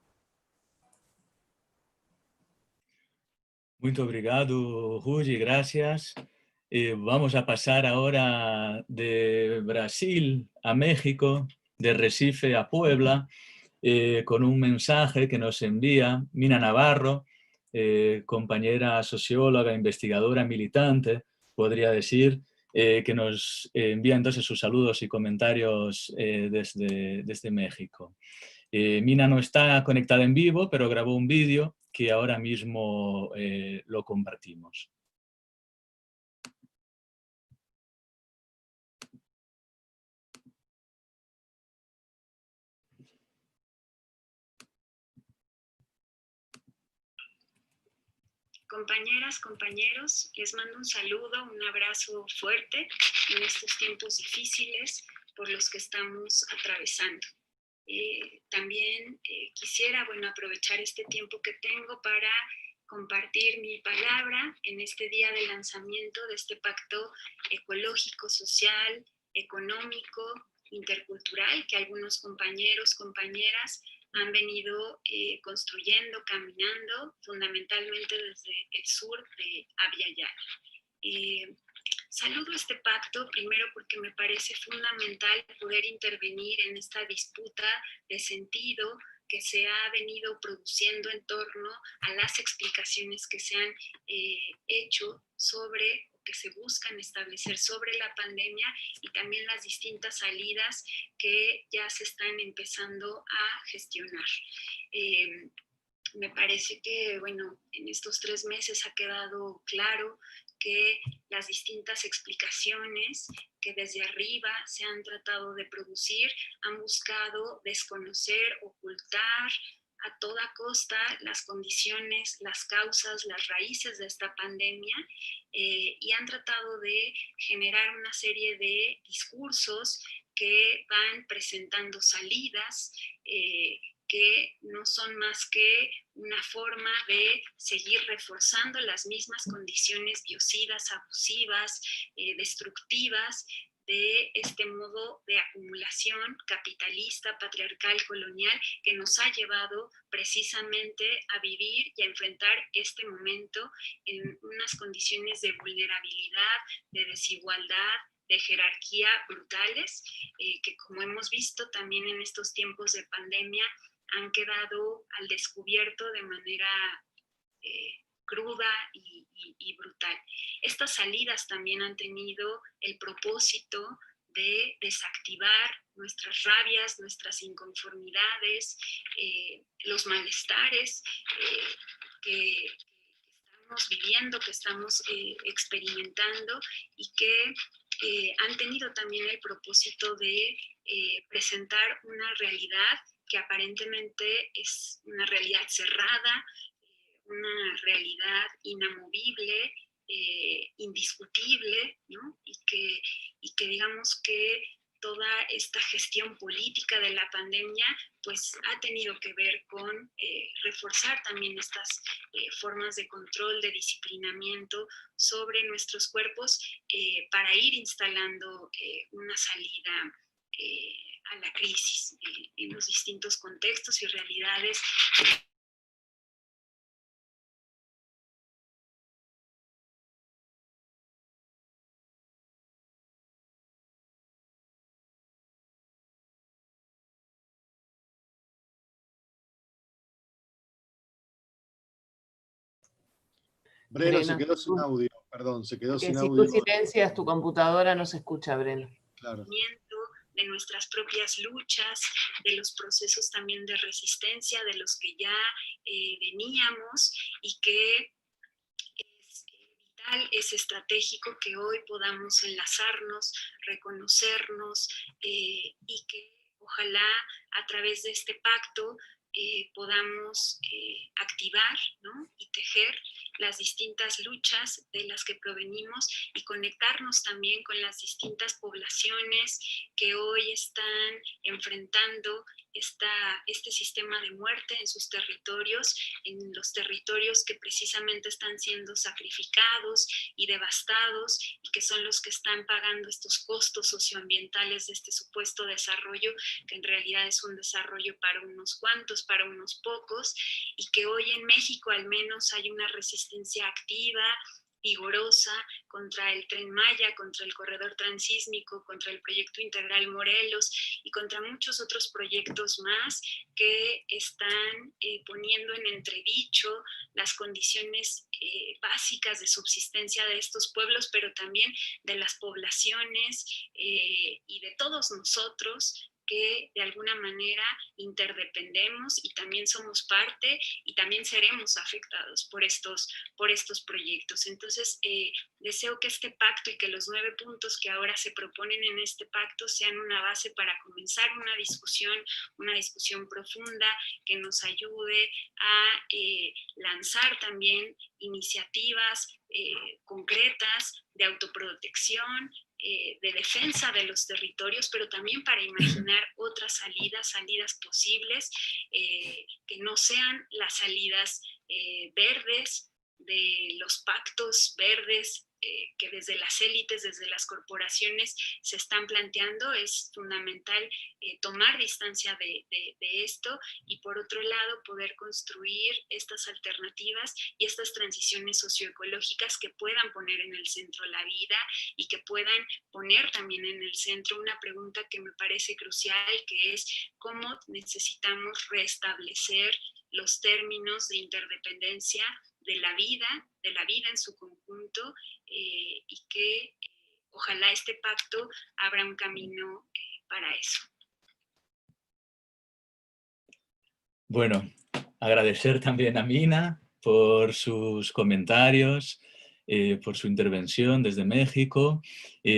Muito obrigado, Rui, gracias. Vamos a pasar ahora de Brasil a México, de Recife a Puebla, con un mensaje que nos envía Mina Navarro, compañera socióloga, investigadora, militante, podría decir, que nos envía entonces sus saludos y comentarios desde México. Mina no está conectada en vivo, pero grabó un vídeo que ahora mismo lo compartimos. Compañeras, compañeros, les mando un saludo, un abrazo fuerte en estos tiempos difíciles por los que estamos atravesando. También quisiera, aprovechar este tiempo que tengo para compartir mi palabra en este día de lanzamiento de este pacto ecológico, social, económico, intercultural que algunos compañeros, compañeras han venido construyendo, caminando, fundamentalmente desde el sur de Abya Yala. Saludo este pacto primero porque me parece fundamental poder intervenir en esta disputa de sentido que se ha venido produciendo en torno a las explicaciones que se han hecho sobre, que se buscan establecer sobre la pandemia y también las distintas salidas que ya se están empezando a gestionar. Me parece que, en estos 3 meses ha quedado claro que las distintas explicaciones que desde arriba se han tratado de producir han buscado desconocer, ocultar a toda costa las condiciones, las causas, las raíces de esta pandemia y han tratado de generar una serie de discursos que van presentando salidas que no son más que una forma de seguir reforzando las mismas condiciones biocidas, abusivas, destructivas de este modo de acumulación capitalista, patriarcal, colonial, que nos ha llevado precisamente a vivir y a enfrentar este momento en unas condiciones de vulnerabilidad, de desigualdad, de jerarquía brutales, que como hemos visto también en estos tiempos de pandemia, han quedado al descubierto de manera cruda y brutal. Estas salidas también han tenido el propósito de desactivar nuestras rabias, nuestras inconformidades, los malestares que estamos viviendo, que estamos experimentando y que han tenido también el propósito de presentar una realidad que aparentemente es una realidad cerrada, una realidad inamovible, indiscutible, ¿no? Y que digamos que toda esta gestión política de la pandemia pues ha tenido que ver con reforzar también estas formas de control, de disciplinamiento sobre nuestros cuerpos para ir instalando una salida a la crisis en los distintos contextos y realidades. Breno se quedó sin audio, perdón, se quedó sin audio. Si tú silencias tu computadora no se escucha, Breno. Claro. De nuestras propias luchas, de los procesos también de resistencia, de los que ya veníamos y que es vital, es estratégico que hoy podamos enlazarnos, reconocernos y que ojalá a través de este pacto podamos activar, ¿no? Y tejer las distintas luchas de las que provenimos y conectarnos también con las distintas poblaciones que hoy están enfrentando este sistema de muerte en sus territorios, en los territorios que precisamente están siendo sacrificados y devastados y que son los que están pagando estos costos socioambientales de este supuesto desarrollo, que en realidad es un desarrollo para unos cuantos, para unos pocos, y que hoy en México al menos hay una resistencia activa vigorosa contra el Tren Maya, contra el corredor transísmico, contra el proyecto integral Morelos y contra muchos otros proyectos más que están poniendo en entredicho las condiciones básicas de subsistencia de estos pueblos, pero también de las poblaciones y de todos nosotros, que de alguna manera interdependemos y también somos parte y también seremos afectados por estos proyectos. Entonces, deseo que este pacto y que los 9 puntos que ahora se proponen en este pacto sean una base para comenzar una discusión profunda que nos ayude a lanzar también iniciativas concretas de autoprotección, de defensa de los territorios, pero también para imaginar otras salidas posibles que no sean las salidas verdes de los pactos verdes que desde las élites, desde las corporaciones se están planteando. Es fundamental tomar distancia de esto y por otro lado poder construir estas alternativas y estas transiciones socioecológicas que puedan poner en el centro la vida y que puedan poner también en el centro una pregunta que me parece crucial, que es cómo necesitamos restablecer los términos de interdependencia de la vida en su conjunto, y que ojalá este pacto abra un camino para eso. Bueno, agradecer también a Mina por sus comentarios, por su intervención desde México.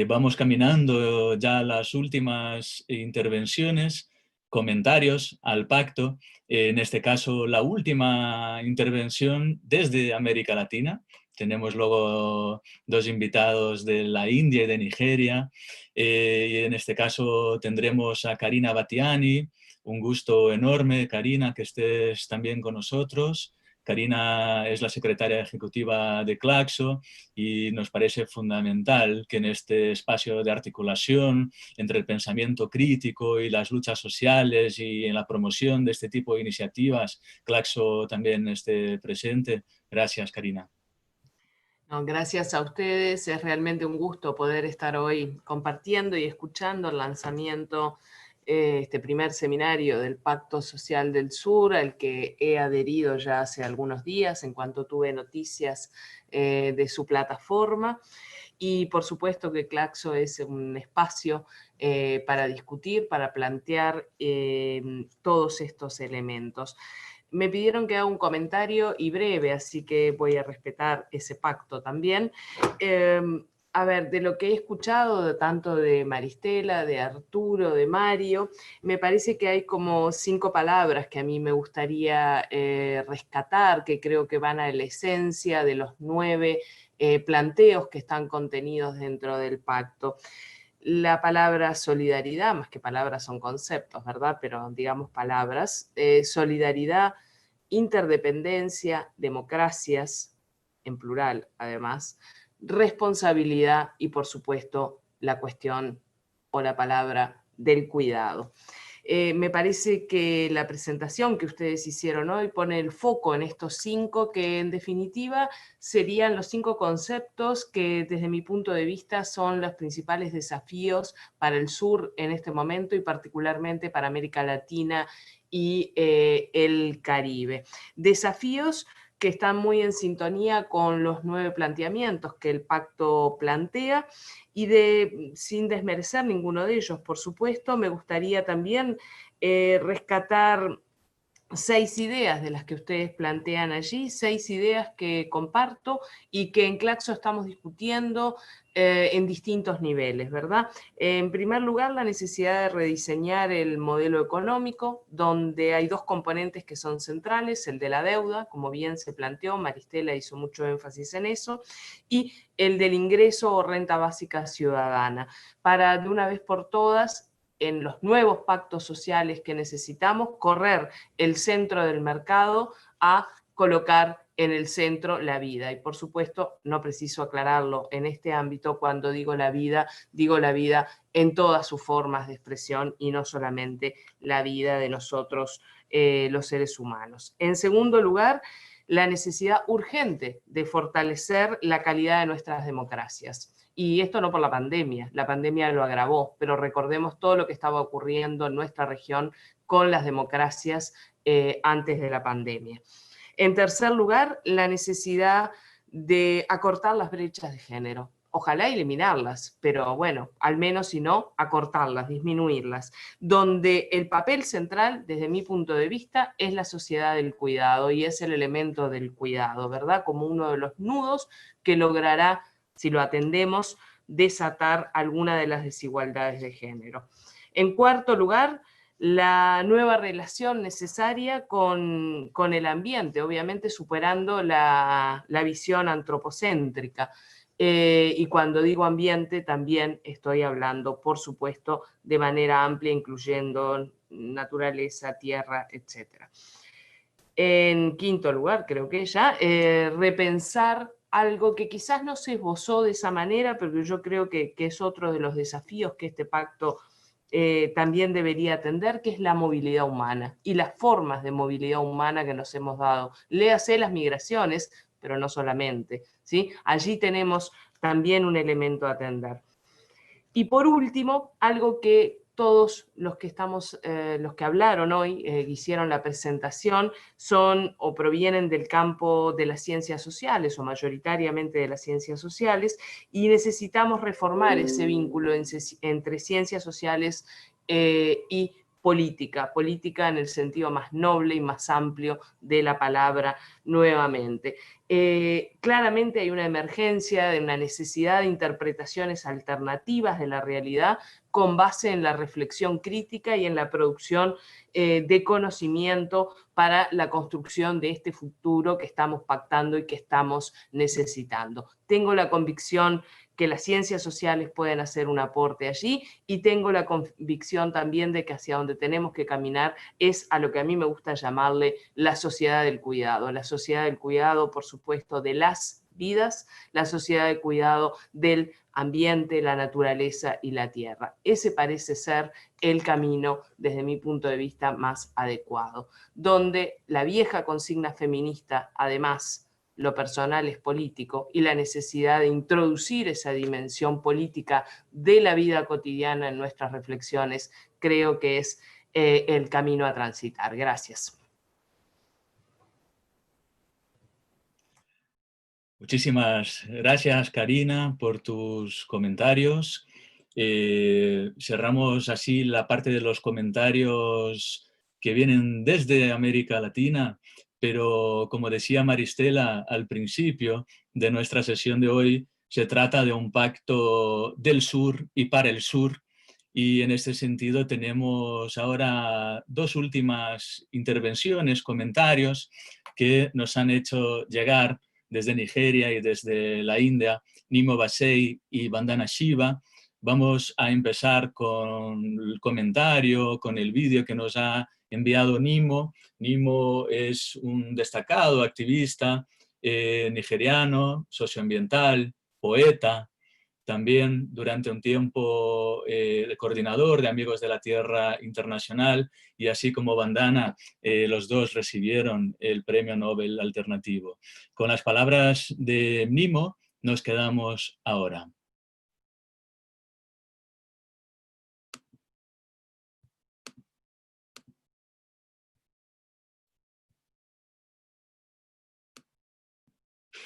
Vamos caminando ya a las últimas intervenciones, comentarios al pacto. En este caso, la última intervención desde América Latina. Tenemos luego 2 invitados de la India y de Nigeria. Y en este caso tendremos a Karina Batiani. Un gusto enorme, Karina, que estés también con nosotros. Karina es la secretaria ejecutiva de Claxo y nos parece fundamental que en este espacio de articulación entre el pensamiento crítico y las luchas sociales y en la promoción de este tipo de iniciativas, Claxo también esté presente. Gracias, Karina. No, gracias a ustedes, es realmente un gusto poder estar hoy compartiendo y escuchando el lanzamiento, este primer seminario del Pacto Social del Sur, al que he adherido ya hace algunos días en cuanto tuve noticias de su plataforma. Y por supuesto que Claxo es un espacio para discutir, para plantear todos estos elementos. Me pidieron que haga un comentario y breve, así que voy a respetar ese pacto también. A ver, de lo que he escuchado, tanto de Maristela, de Arturo, de Mario, me parece que hay como 5 palabras que a mí me gustaría rescatar, que creo que van a la esencia de los 9 planteos que están contenidos dentro del pacto. La palabra solidaridad, más que palabras son conceptos, ¿verdad? Pero digamos palabras. Solidaridad, interdependencia, democracias, en plural además, responsabilidad y por supuesto la cuestión o la palabra del cuidado. Me parece que la presentación que ustedes hicieron hoy pone el foco en estos 5 que en definitiva serían los 5 conceptos que desde mi punto de vista son los principales desafíos para el sur en este momento y particularmente para América Latina y el Caribe. Desafíos que están muy en sintonía con los 9 planteamientos que el pacto plantea y sin desmerecer ninguno de ellos, por supuesto, me gustaría también rescatar 6 ideas de las que ustedes plantean allí, 6 ideas que comparto y que en Claxo estamos discutiendo en distintos niveles, ¿verdad? En primer lugar, la necesidad de rediseñar el modelo económico, donde hay 2 componentes que son centrales, el de la deuda, como bien se planteó, Maristela hizo mucho énfasis en eso, y el del ingreso o renta básica ciudadana, para de una vez por todas, en los nuevos pactos sociales que necesitamos, correr el centro del mercado a colocar en el centro la vida. Y por supuesto, no preciso aclararlo en este ámbito, cuando digo la vida en todas sus formas de expresión y no solamente la vida de nosotros, los seres humanos. En segundo lugar, la necesidad urgente de fortalecer la calidad de nuestras democracias. Y esto no por la pandemia lo agravó, pero recordemos todo lo que estaba ocurriendo en nuestra región con las democracias antes de la pandemia. En tercer lugar, la necesidad de acortar las brechas de género. Ojalá eliminarlas, pero bueno, al menos si no, acortarlas, disminuirlas, donde el papel central, desde mi punto de vista, es la sociedad del cuidado y es el elemento del cuidado, ¿verdad? Como uno de los nudos que logrará, si lo atendemos, desatar alguna de las desigualdades de género. En cuarto lugar, la nueva relación necesaria con el ambiente, obviamente superando la visión antropocéntrica. Y cuando digo ambiente también estoy hablando, por supuesto, de manera amplia, incluyendo naturaleza, tierra, etc. En quinto lugar, creo que ya, repensar algo que quizás no se esbozó de esa manera, pero que yo creo que es otro de los desafíos que este pacto también debería atender, que es la movilidad humana y las formas de movilidad humana que nos hemos dado. Léase las migraciones, pero no solamente, ¿sí? Allí tenemos también un elemento a atender. Y por último, algo que todos los que hablaron hoy, hicieron la presentación, son o provienen del campo de las ciencias sociales, o mayoritariamente de las ciencias sociales, y necesitamos reformar ese vínculo entre ciencias sociales y política en el sentido más noble y más amplio de la palabra nuevamente. Claramente hay una emergencia de una necesidad de interpretaciones alternativas de la realidad con base en la reflexión crítica y en la producción de conocimiento para la construcción de este futuro que estamos pactando y que estamos necesitando. Tengo la convicción que las ciencias sociales pueden hacer un aporte allí y tengo la convicción también de que hacia donde tenemos que caminar es a lo que a mí me gusta llamarle la sociedad del cuidado. La sociedad del cuidado, por supuesto, de las vidas, la sociedad del cuidado del ambiente, la naturaleza y la tierra. Ese parece ser el camino, desde mi punto de vista, más adecuado, donde la vieja consigna feminista, además, lo personal es político, y la necesidad de introducir esa dimensión política de la vida cotidiana en nuestras reflexiones, creo que es el camino a transitar. Gracias. Muchísimas gracias, Karina, por tus comentarios. Cerramos así la parte de los comentarios que vienen desde América Latina, pero como decía Maristela al principio de nuestra sesión de hoy, se trata de un pacto del sur y para el sur, y en este sentido tenemos ahora dos últimas intervenciones, comentarios que nos han hecho llegar desde Nigeria y desde la India, Nimo Basei y Vandana Shiva. Vamos a empezar con el comentario, con el vídeo que nos ha enviado Nimo. Nimo es un destacado activista nigeriano, socioambiental, poeta, también durante un tiempo coordinador de Amigos de la Tierra Internacional, y así como Vandana, los dos recibieron el Premio Nobel Alternativo. Con las palabras de Nimo nos quedamos ahora.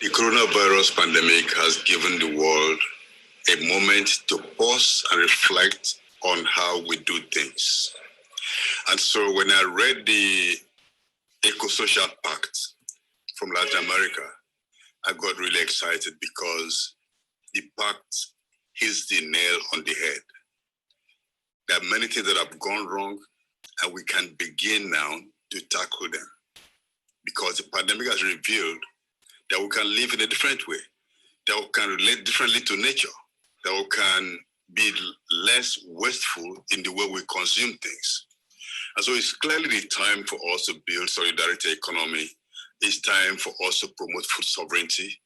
The coronavirus pandemic has given the world a moment to pause and reflect on how we do things. And so when I read the Eco-Social Pact from Latin America, I got really excited because the pact hits the nail on the head. There are many things that have gone wrong, and we can begin now to tackle them, because the pandemic has revealed that we can live in a different way, that we can relate differently to nature, that we can be less wasteful in the way we consume things. And so it's clearly the time for us to build solidarity economy. It's time for us to promote food sovereignty,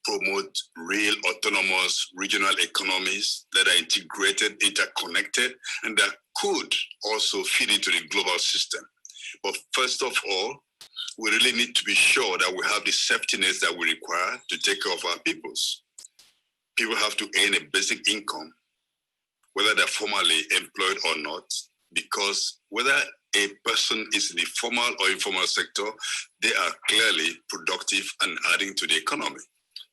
promote real autonomous regional economies that are integrated, interconnected, and that could also feed into the global system. But first of all, we really need to be sure that we have the safety nets that we require to take care of our peoples. People have to earn a basic income, whether they're formally employed or not, because whether a person is in the formal or informal sector, they are clearly productive and adding to the economy.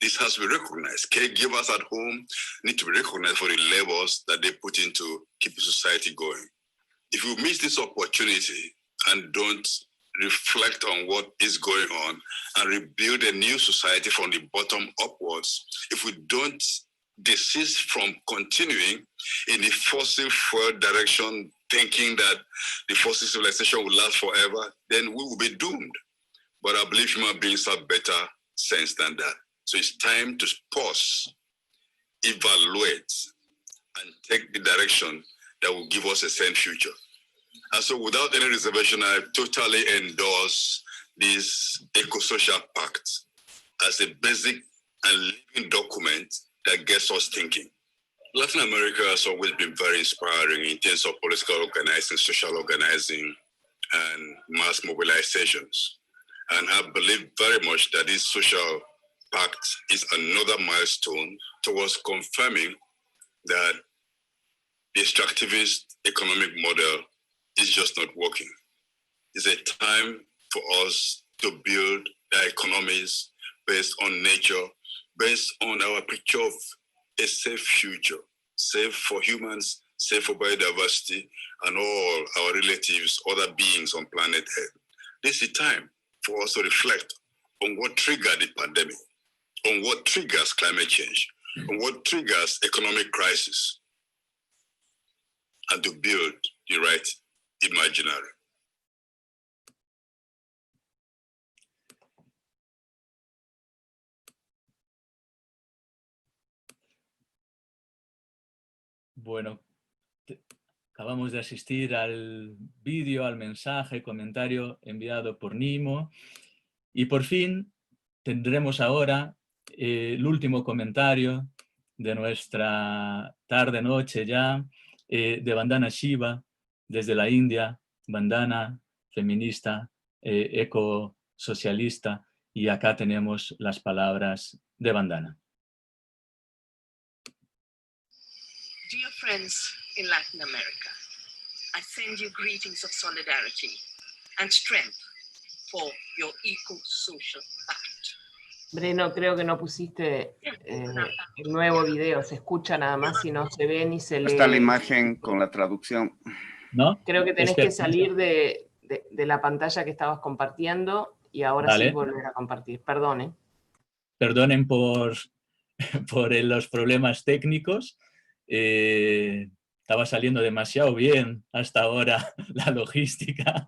This has to be recognized. Caregivers at home need to be recognized for the labors that they put into keeping society going. If we miss this opportunity and don't reflect on what is going on and rebuild a new society from the bottom upwards, if we don't desist from continuing in the fossil fuel direction, thinking that the fossil civilization will last forever, then we will be doomed. But I believe human beings have better sense than that. So it's time to pause, evaluate, and take the direction that will give us a sane future. And so without any reservation, I totally endorse this Eco-Social Pact as a basic and living document that gets us thinking. Latin America has always been very inspiring in terms of political organizing, social organizing, and mass mobilizations. And I believe very much that this social pact is another milestone towards confirming that the extractivist economic model is just not working. It's a time for us to build our economies based on nature, based on our picture of a safe future, safe for humans, safe for biodiversity, and all our relatives, other beings on planet Earth. This is time for us to reflect on what triggered the pandemic, on what triggers climate change, on what triggers economic crisis, and to build the right imaginary. Bueno, acabamos de asistir al vídeo, al mensaje, comentario enviado por Nimo, y por fin tendremos ahora el último comentario de nuestra tarde-noche ya, de Vandana Shiva, desde la India, Vandana, feminista, ecosocialista, y acá tenemos las palabras de Vandana. Dear friends in Latin America, I send you greetings of solidarity and strength for your eco-social pact. Breno, creo que no pusiste el nuevo video, se escucha nada más y no se ve ni se lee. Está la imagen con la traducción. ¿No? Creo que tenés que salir de la pantalla que estabas compartiendo y ahora Vale. sí volver a compartir. Perdone. Perdonen por los problemas técnicos. Estaba saliendo demasiado bien hasta ahora la logística,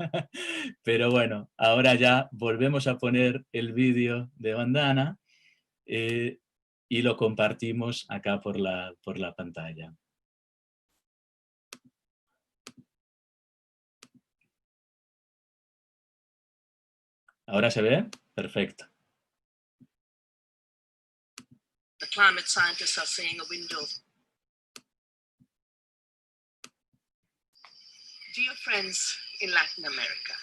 pero bueno, ahora ya volvemos a poner el vídeo de Vandana y lo compartimos acá por la pantalla. ¿Ahora se ve? Perfecto. The climate scientists are saying a window. Dear friends in Latin America,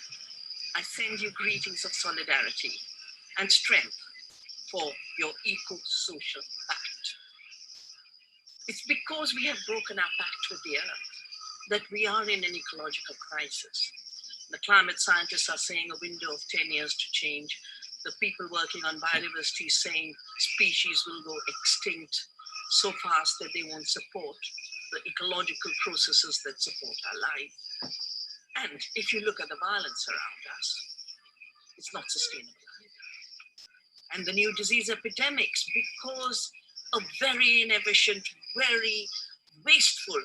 I send you greetings of solidarity and strength for your eco-social pact. It's because we have broken our pact with the earth that we are in an ecological crisis. The climate scientists are saying a window of 10 years to change. The people working on biodiversity saying species will go extinct so fast that they won't support the ecological processes that support our life. And if you look at the violence around us, it's not sustainable either. And the new disease epidemics, because a very inefficient, very wasteful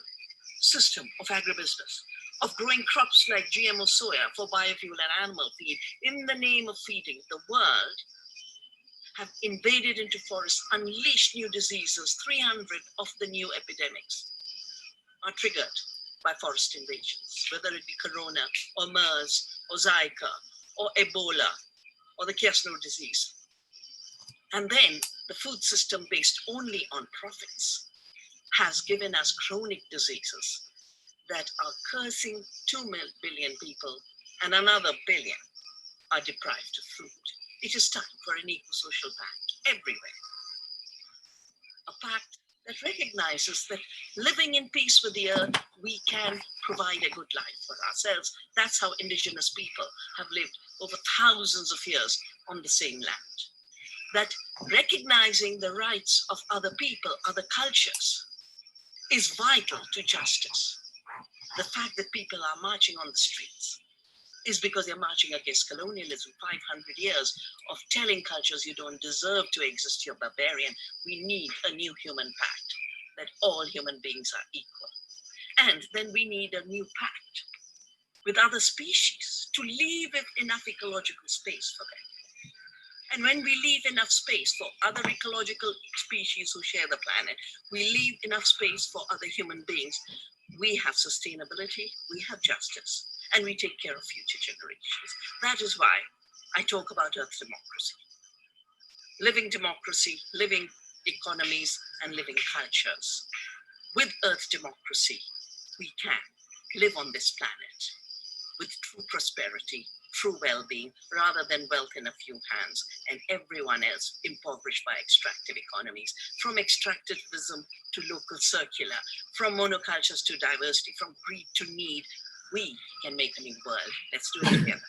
system of agribusiness, of growing crops like GMO soya for biofuel and animal feed in the name of feeding the world, have invaded into forests, unleashed new diseases. 300 of the new epidemics are triggered by forest invasions, whether it be Corona or MERS or Zika or Ebola or the Kiasno disease. And then the food system based only on profits has given us chronic diseases that are cursing 2 billion people and another billion are deprived of food. It is time for an eco-social pact everywhere. A pact that recognizes that living in peace with the earth, we can provide a good life for ourselves. That's how indigenous people have lived over thousands of years on the same land. That recognizing the rights of other people, other cultures, is vital to justice. The fact that people are marching on the streets is because they're marching against colonialism, 500 years of telling cultures you don't deserve to exist, you're barbarian. We need a new human pact, that all human beings are equal. And then we need a new pact with other species to leave enough ecological space for them. And when we leave enough space for other ecological species who share the planet, we leave enough space for other human beings, we have sustainability, we have justice, and we take care of future generations. That is why I talk about Earth democracy. Living democracy, living economies, and living cultures. With Earth democracy, we can live on this planet with true prosperity, true well-being, rather than wealth in a few hands and everyone else impoverished by extractive economies. From extractivism to local circular, from monocultures to diversity, from greed to need, we can make a new world. Let's do it together.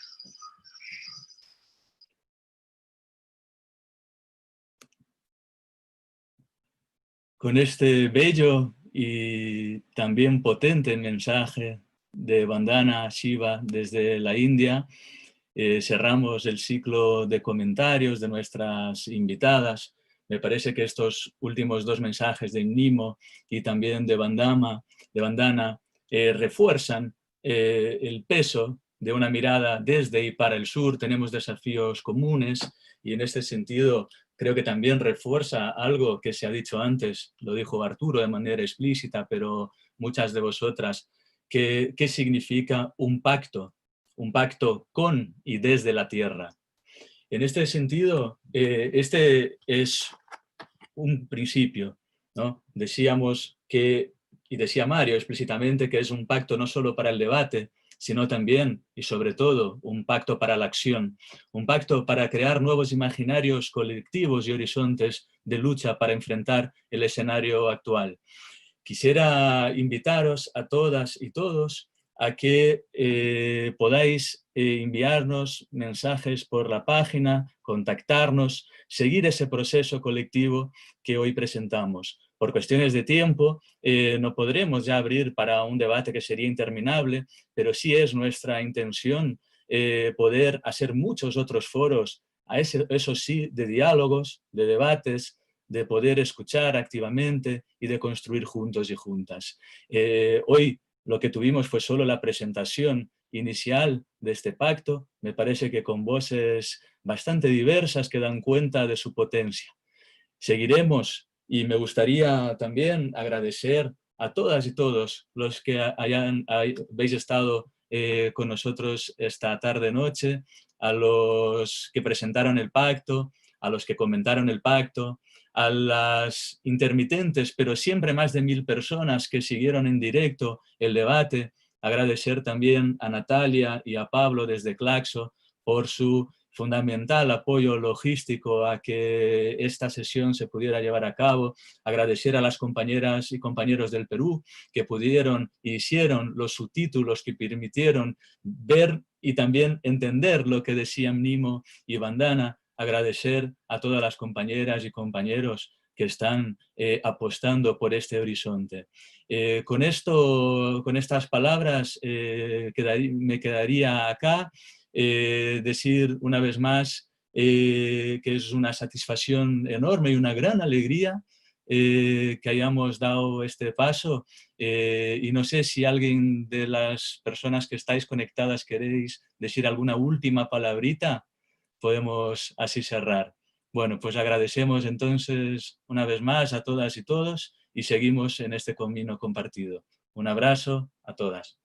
Con este bello y también potente mensaje de Vandana Shiva desde la India, cerramos el ciclo de comentarios de nuestras invitadas. Me parece que estos últimos dos mensajes de Nimo y también de Vandana refuerzan el peso de una mirada desde y para el sur. Tenemos desafíos comunes y en este sentido creo que también refuerza algo que se ha dicho antes, lo dijo Arturo de manera explícita, pero muchas de vosotras, ¿qué significa un pacto con y desde la tierra? En este sentido, este es un principio, ¿no? Decíamos que, y decía Mario explícitamente, que es un pacto no solo para el debate, sino también y sobre todo un pacto para la acción, un pacto para crear nuevos imaginarios colectivos y horizontes de lucha para enfrentar el escenario actual. Quisiera invitaros a todas y todos a que podáis enviarnos mensajes por la página, contactarnos, seguir ese proceso colectivo que hoy presentamos. Por cuestiones de tiempo no podremos ya abrir para un debate que sería interminable, pero sí es nuestra intención poder hacer muchos otros foros, eso sí, de diálogos, de debates, de poder escuchar activamente y de construir juntos y juntas. Hoy lo que tuvimos fue solo la presentación inicial de este pacto, me parece que con voces bastante diversas que dan cuenta de su potencia. Seguiremos y me gustaría también agradecer a todas y todos los que habéis estado con nosotros esta tarde-noche, a los que presentaron el pacto, a los que comentaron el pacto, a las intermitentes, pero siempre más de 1000 personas que siguieron en directo el debate. Agradecer también a Natalia y a Pablo desde Claxo por su fundamental apoyo logístico a que esta sesión se pudiera llevar a cabo. Agradecer a las compañeras y compañeros del Perú que pudieron y hicieron los subtítulos que permitieron ver y también entender lo que decían Nimo y Vandana. Agradecer a todas las compañeras y compañeros que están apostando por este horizonte. Con estas palabras me quedaría acá. Decir una vez más que es una satisfacción enorme y una gran alegría que hayamos dado este paso y no sé si alguien de las personas que estáis conectadas queréis decir alguna última palabrita, podemos así cerrar. Bueno, pues agradecemos entonces una vez más a todas y todos y seguimos en este camino compartido. Un abrazo a todas.